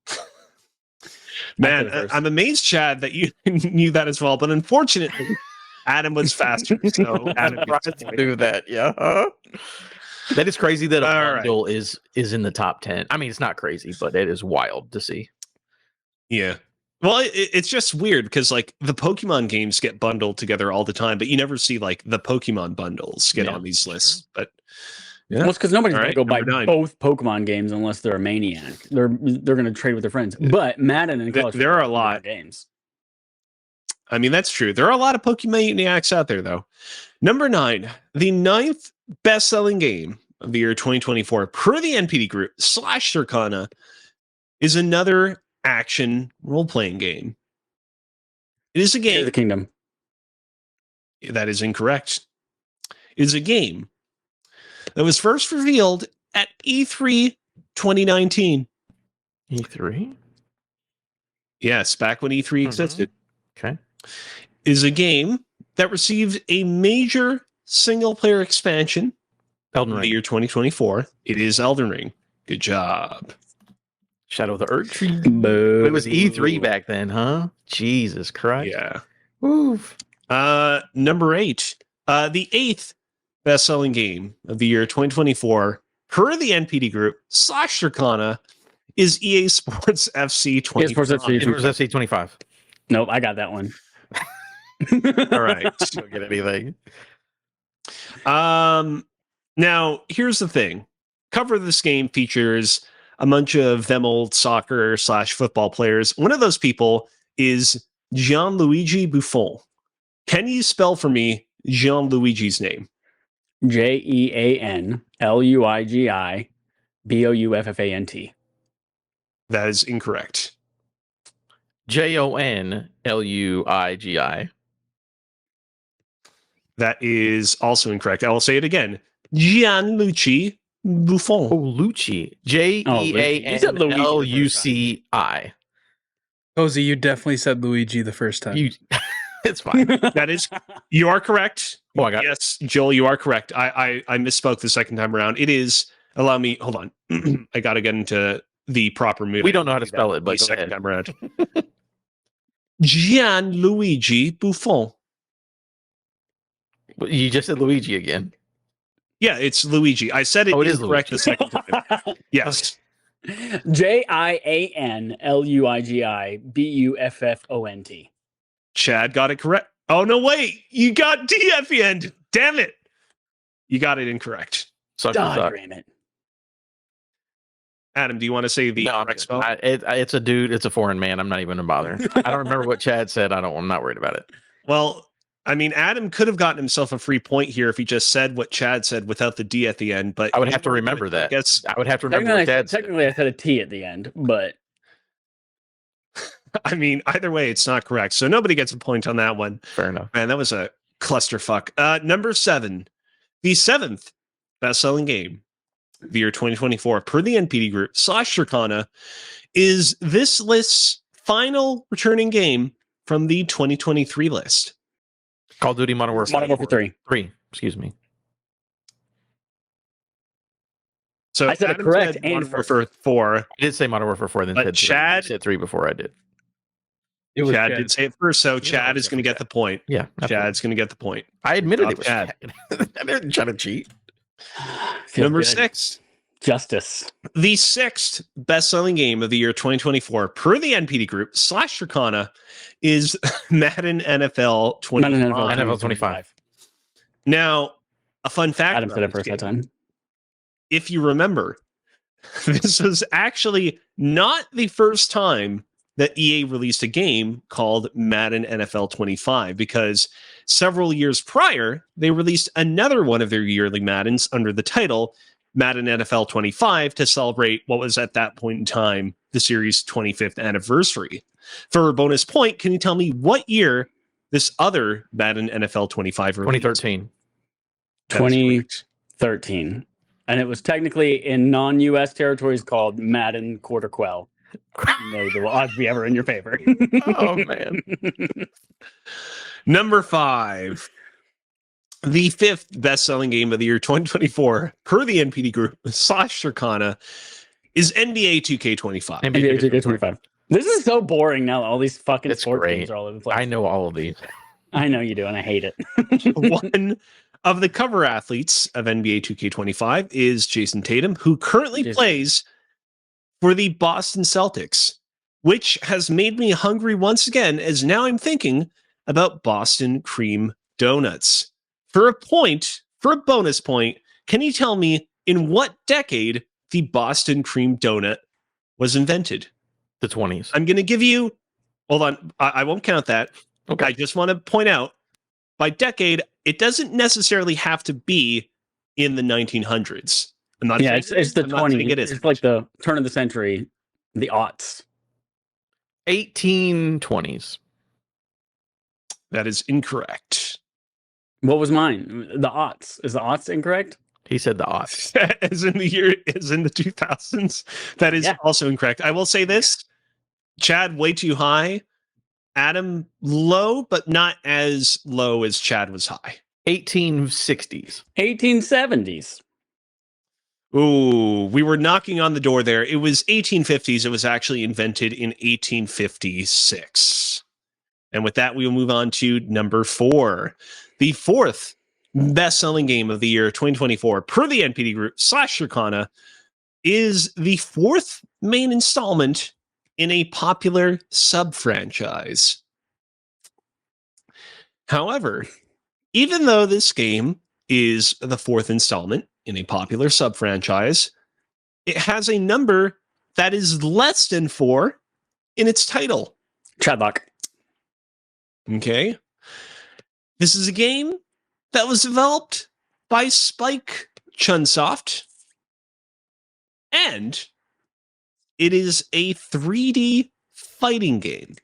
Man, I'm amazed, Chad, that you knew that as well. But unfortunately, Adam was faster. So Adam gets the point. Do that, yeah. That is crazy that a All right. bundle is in the top 10. I mean, it's not crazy, but it is wild to see. Yeah. Well, it's just weird because like the Pokemon games get bundled together all the time, but you never see like the Pokemon bundles get on these lists. But yeah, Well, it's because nobody's All going right, to go buy number 9. both Pokemon games unless they're a maniac. They're going to trade with their friends. But Madden and college There are a football lot. games. I mean, that's true. There are a lot of Pokemon maniacs out there, though. Number 9, the 9th best-selling game of the year 2024 per the NPD Group / Circana is another action role-playing game. It is a Tears game. of the Kingdom. That is incorrect. It is a game that was first revealed at E3 2019. E3? Yes, back when E3 existed. Okay. It is a game that received a major single-player expansion Elden in the Ring. year 2024. It is Elden Ring. Good job. Shadow of the Erdtree. Boo. It was E3 back then, huh? Jesus Christ. Yeah. Woof. Number 8. The 8th best-selling game of the year 2024 per the NPD Group / Circana is EA Sports FC 25. Sports FC. It was FC25. Nope, I got that one. All right. Don't get anything. Now, here's the thing. Cover of this game features a bunch of them old soccer / football players. One of those people is Gianluigi Buffon. Can you spell for me Gianluigi's name? JeanLuigiBouffant. That is incorrect. JONLUIGI. That is also incorrect. I will say it again. Gianluigi Buffon. Oh, Lucci. JEANLUCI. Cozy, you definitely said Luigi the first time. You, it's fine. That is, you are correct. Oh, I got it. Yes, Joel, you are correct. I misspoke the second time around. It is, allow me, hold on. I got to get into the proper mood. We don't know how to spell it, but the go second ahead. time around. Gianluigi Buffon. You just said Luigi again. Yeah, it's Luigi. I said it Oh, it is incorrect the second time. Yes. JIANLUIGIBUFFONT. Chad got it correct. Oh, no, wait. You got D at the end. Damn it. You got it incorrect. Suck. Damn it. Adam, do you want to say the No, I'm correct good. spell? It's a dude. It's a foreign man. I'm not even going to bother. I don't remember what Chad said. I'm not worried about it. Well, I mean, Adam could have gotten himself a free point here if he just said what Chad said without the D at the end. But I would have to remember that. I guess I would have to remember what Chad said. Technically, I said a T at the end, but I mean, either way, it's not correct. So nobody gets a point on that one. Fair enough. Man, that was a clusterfuck. Number 7, the 7th best-selling game of the year 2024 per the NPD Group / Circana is this list's final returning game from the 2023 list. Call of Duty Modern Warfare. Modern Warfare 3. 3. Excuse me. So I said it Adam correct said and Modern first. Warfare 4. I did say Modern Warfare 4, then But said 3. Chad- I said 3 before I did. It was Chad Chad. did say it first, so Chad is going to get the point. Yeah. Chad's going to get the point. I admitted Not it was Chad. Chad. I didn't try to cheat. Feels Number good. 6, Justice. the 6th best-selling game of the year 2024 per the NPD Group / Circana is Madden NFL 25. Madden NFL NFL 25. Now, a fun fact Adam about said it this first that game, time. if you remember, this was actually not the first time that EA released a game called Madden NFL 25, because several years prior, they released another one of their yearly Maddens under the title Madden NFL 25 to celebrate what was at that point in time the series' 25th anniversary. For a bonus point, can you tell me what year this other Madden NFL 25 released? 2013. That is correct. 2013. And it was technically in non-US territories called Madden Quarter Quell. May the odds be ever in your favor. Oh, man. Number 5. The 5th best-selling game of the year 2024 per the NPD Group / Circana is NBA 2K25. NBA 2K25. This is so boring now. All these fucking It's sports great. games are all over the place. I know all of these. I know you do, and I hate it. One of the cover athletes of NBA 2K25 is Jason Tatum, who currently Jason. plays for the Boston Celtics. which has made me hungry once again, as now I'm thinking about Boston cream donuts. For a bonus point, can you tell me in what decade the Boston cream donut was invented? The 20s. I'm going to give you, hold on, I won't count that. Okay. I just want to point out, by decade, it doesn't necessarily have to be in the 1900s. I'm not saying it's the I'm not saying 20s. it isn't. It's like the turn of the century, the aughts. 1820s. That is incorrect. What was mine? The aughts. Is the aughts incorrect? He said the aughts. As in the 2000s. That is also incorrect. I will say this. Chad, way too high. Adam, low, but not as low as Chad was high. 1860s. 1870s. Ooh, we were knocking on the door there. It was 1850s. It was actually invented in 1856. And with that, we will move on to number 4. The 4th best-selling game of the year 2024 per the NPD Group / Circana is the 4th main installment in a popular sub-franchise. However, even though this game is the 4th installment in a popular sub-franchise, it has a number that is less than 4 in its title. Chadlock. Okay. This is a game that was developed by Spike Chunsoft, and it is a 3D fighting game.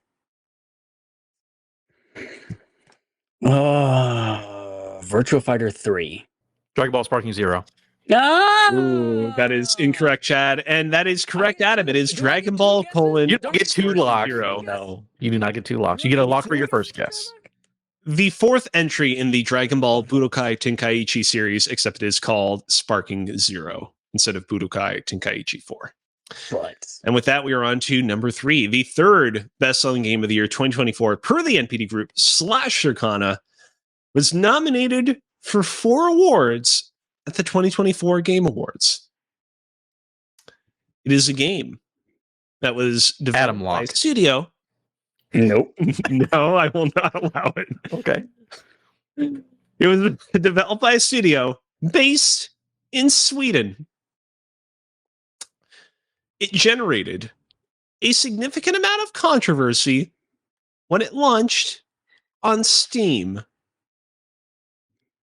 Virtua Fighter 3. Dragon Ball Sparking Zero. Ah! Ooh, that is incorrect, Chad. And that is correct, Adam. It is Dragon Ball : You don't get 2 locks. Zero. No, you do not get 2 locks. You get a lock for your first guess. The 4th entry in the Dragon Ball Budokai Tenkaichi series, except it is called Sparking Zero instead of Budokai Tenkaichi 4. But And with that, we are on to number 3, the 3rd best-selling game of the year 2024 per the NPD Group / Circana, was nominated for 4 awards at the 2024 Game Awards. It is a game that was developed Adam by a Lock. studio. nope. No, I will not allow it. Okay. It was developed by a studio based in Sweden. It generated a significant amount of controversy when it launched on Steam.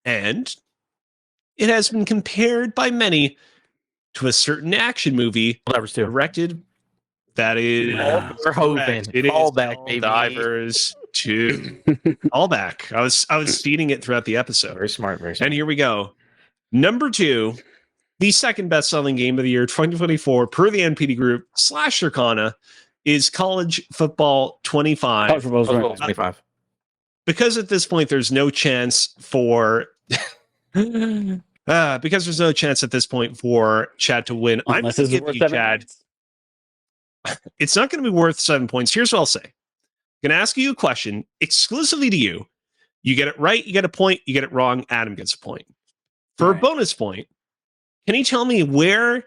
And it has been compared by many to a certain action movie Divers 2. directed. That is Verhoeven. correct. It is All back, baby. Divers 2. All back. I was feeding it throughout the episode. Very smart. Very smart. And here we go. Number 2, the 2nd best-selling game of the year 2024 per the NPD Group / Circana is College Football 25. College football's Football right. 25. Because at this point there's no chance for because there's no chance at this point for Chad to win. I'm Unless going to it's give worth you 7 Chad. points. It's not going to be worth 7 points. Here's what I'll say. I'm going to ask you a question exclusively to you. You get it right, you get a point. You get it wrong, Adam gets a point. For Right. a bonus point, can you tell me where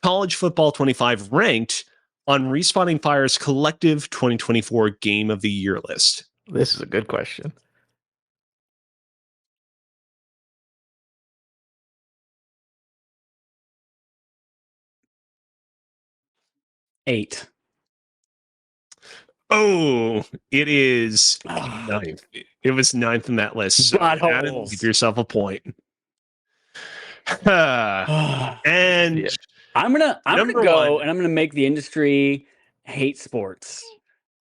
College Football 25 ranked on Respawning Fire's collective 2024 Game of the Year list? This is a good question. Eight. Oh, it is 9th. It was 9th in that list. So Adam, Buttholes. give yourself a point. And Yeah. I'm gonna Number go 1. and I'm gonna make the industry hate sports.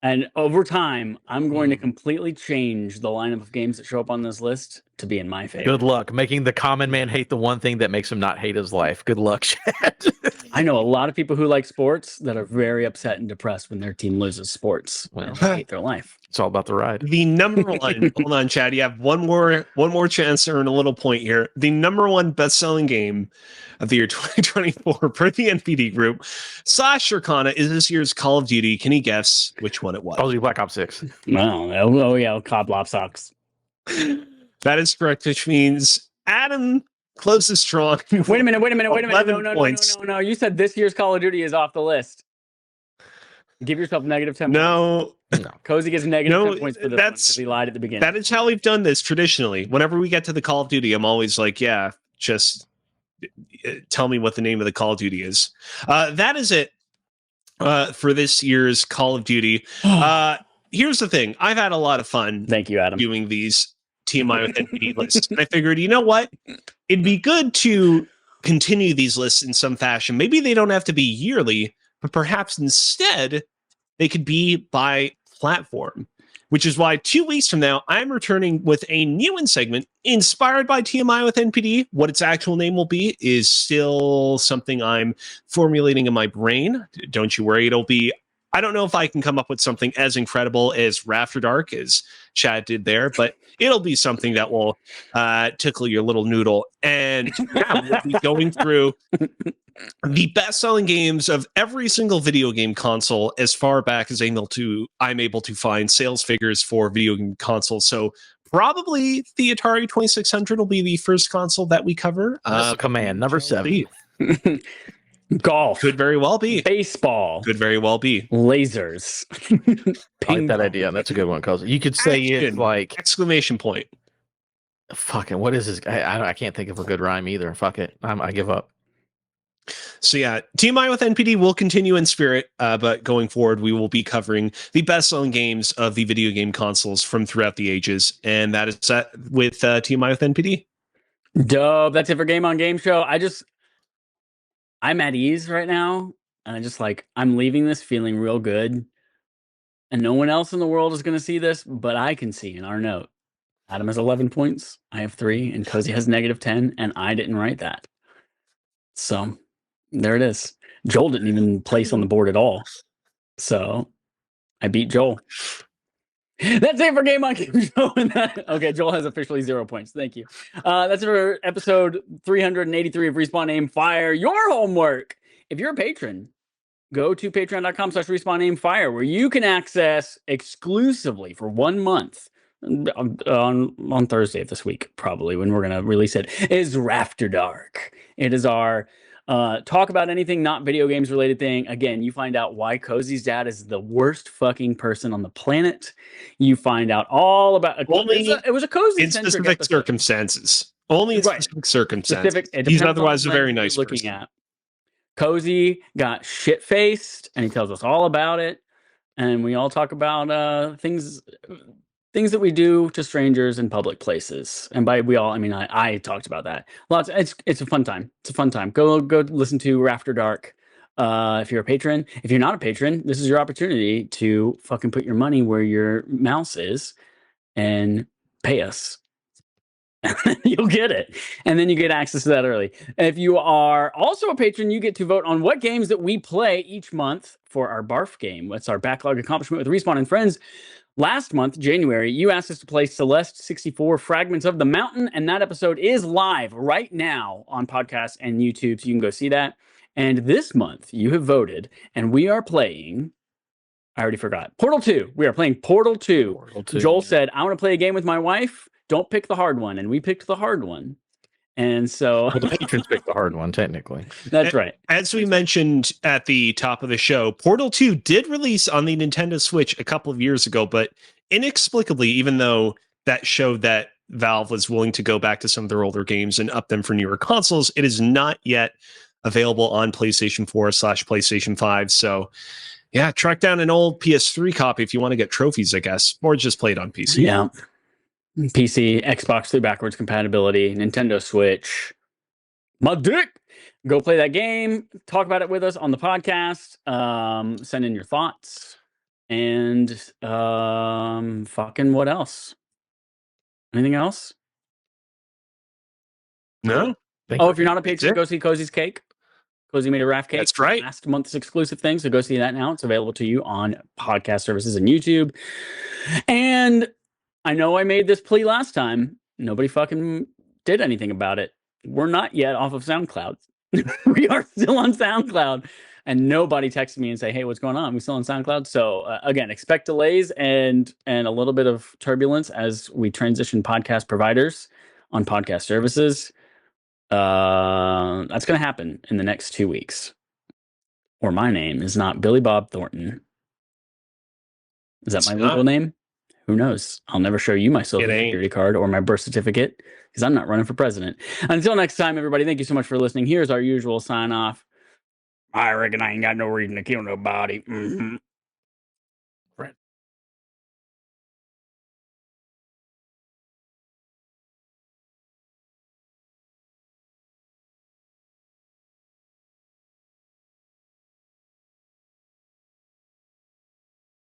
And over time, I'm going to completely change the lineup of games that show up on this list to be in my favor. Good luck making the common man hate the one thing that makes him not hate his life. Good luck, Chad. I know a lot of people who like sports that are very upset and depressed when their team loses sports. Well. And they hate their life. It's all about the ride. the number 1, hold on, Chad. You have one more chance to earn a little point here. The number 1 best-selling game of the year 2024 per the NPD Group / Circana is this year's Call of Duty. Can you guess which one it was? Call of Duty Black Ops 6. Oh yeah, Cobb Lop socks. That is correct, which means Adam closes strong. Wait a minute. 11 No. points. You said this year's Call of Duty is off the list. Give yourself negative 10 No, points. Kozi gets negative No, 10 points for this one because he lied at the beginning. that is how we've done this traditionally. Whenever we get to the Call of Duty, I'm always like, yeah, just tell me what the name of the Call of Duty is. That is it for this year's Call of Duty. Here's the thing. I've had a lot of fun. Thank you, Adam. Doing these TMI with NPD lists. And I figured, you know what? It'd be good to continue these lists in some fashion. Maybe they don't have to be yearly, but perhaps instead they could be by platform, which is why 2 weeks from now, I'm returning with a new segment inspired by TMI with NPD. What its actual name will be is still something I'm formulating in my brain. Don't you worry. It'll be, I don't know if I can come up with something as incredible as Rafter Dark, as Chad did there, but it'll be something that will tickle your little noodle. And yeah, we'll be going through the best-selling games of every single video game console as far back as I'm able to find sales figures for video game consoles. So probably the Atari 2600 will be the first console that we cover. Command number 7. Golf. Could very well be. Baseball. Could very well be. Lasers. I like that idea. That's a good one, Kozi. You could say it like exclamation point. Fucking what is this? I can't think of a good rhyme either. Fuck it. I give up. So yeah, TMI with NPD will continue in spirit, but going forward, we will be covering the best-selling games of the video game consoles from throughout the ages, and that is set with TMI with NPD. Dope. That's it for Game on Game Show. I'm at ease right now, and I'm leaving this feeling real good, and no one else in the world is going to see this, but I can see in our note. Adam has 11 points, I have 3, and Kozi has negative 10, and I didn't write that. So there it is. Joel didn't even place on the board at all. So I beat Joel. That's it for Game on Game Show. Okay, Joel has officially 0 points. Thank you. That's it for episode 383 of Respawn Aim Fire. Your homework. If you're a patron, go to patreon.com/Respawn Aim Fire, where you can access exclusively for 1 month on Thursday of this week, probably when we're going to release it, is Rafter Dark. It is our talk about anything not video games related thing. Again, you find out why Kozi's dad is the worst fucking person on the planet. You find out all about it was a Kozi in specific circumstances. Only in specific circumstances. He's otherwise a very nice person. At. Kozi got shit faced, and he tells us all about it. And we all talk about things that we do to strangers in public places. And by we all, I mean I talked about that. Lots. It's a fun time. It's a fun time. Go listen to Rafter Dark. If you're a patron. If you're not a patron, this is your opportunity to fucking put your money where your mouse is and pay us. You'll get it. And then you get access to that early. If you are also a patron, you get to vote on what games that we play each month for our BARF game. That's our backlog accomplishment with Respawn and Friends. Last month, January, you asked us to play Celeste 64 Fragments of the Mountain, and that episode is live right now on podcast and YouTube, so you can go see that. And this month, you have voted, and we are playing, I already forgot, Portal 2. We are playing Portal 2. Portal 2. Joel said, I want to play a game with my wife. Don't pick the hard one, and we picked the hard one. And so the patrons picked the hard one, technically. That's right. As we mentioned at the top of the show, Portal 2 did release on the Nintendo Switch a couple of years ago, but inexplicably, even though that showed that Valve was willing to go back to some of their older games and up them for newer consoles, it is not yet available on PlayStation 4/PlayStation 5. So yeah, track down an old PS3 copy if you want to get trophies, I guess, or just play it on PC. Yeah. PC, Xbox 3 backwards compatibility, Nintendo Switch. My dick! Go play that game. Talk about it with us on the podcast. Send in your thoughts. And fucking what else? Anything else? No. If you're not a patron, go see Kozi's Cake. Kozi made a RAF cake. That's right. Last month's exclusive thing. So go see that now. It's available to you on podcast services and YouTube. And I know I made this plea last time. Nobody fucking did anything about it. We're not yet off of SoundCloud. We are still on SoundCloud. And nobody texted me and say, hey, what's going on? We're still on SoundCloud. So again, expect delays and a little bit of turbulence as we transition podcast providers on podcast services. That's going to happen in the next 2 weeks. Or my name is not Billy Bob Thornton. Is that It's my not. legal name? Who knows? I'll never show you my social It ain't. security card or my birth certificate because I'm not running for president. Until next time, everybody, thank you so much for listening. Here's our usual sign off. I reckon I ain't got no reason to kill nobody. Mm-hmm.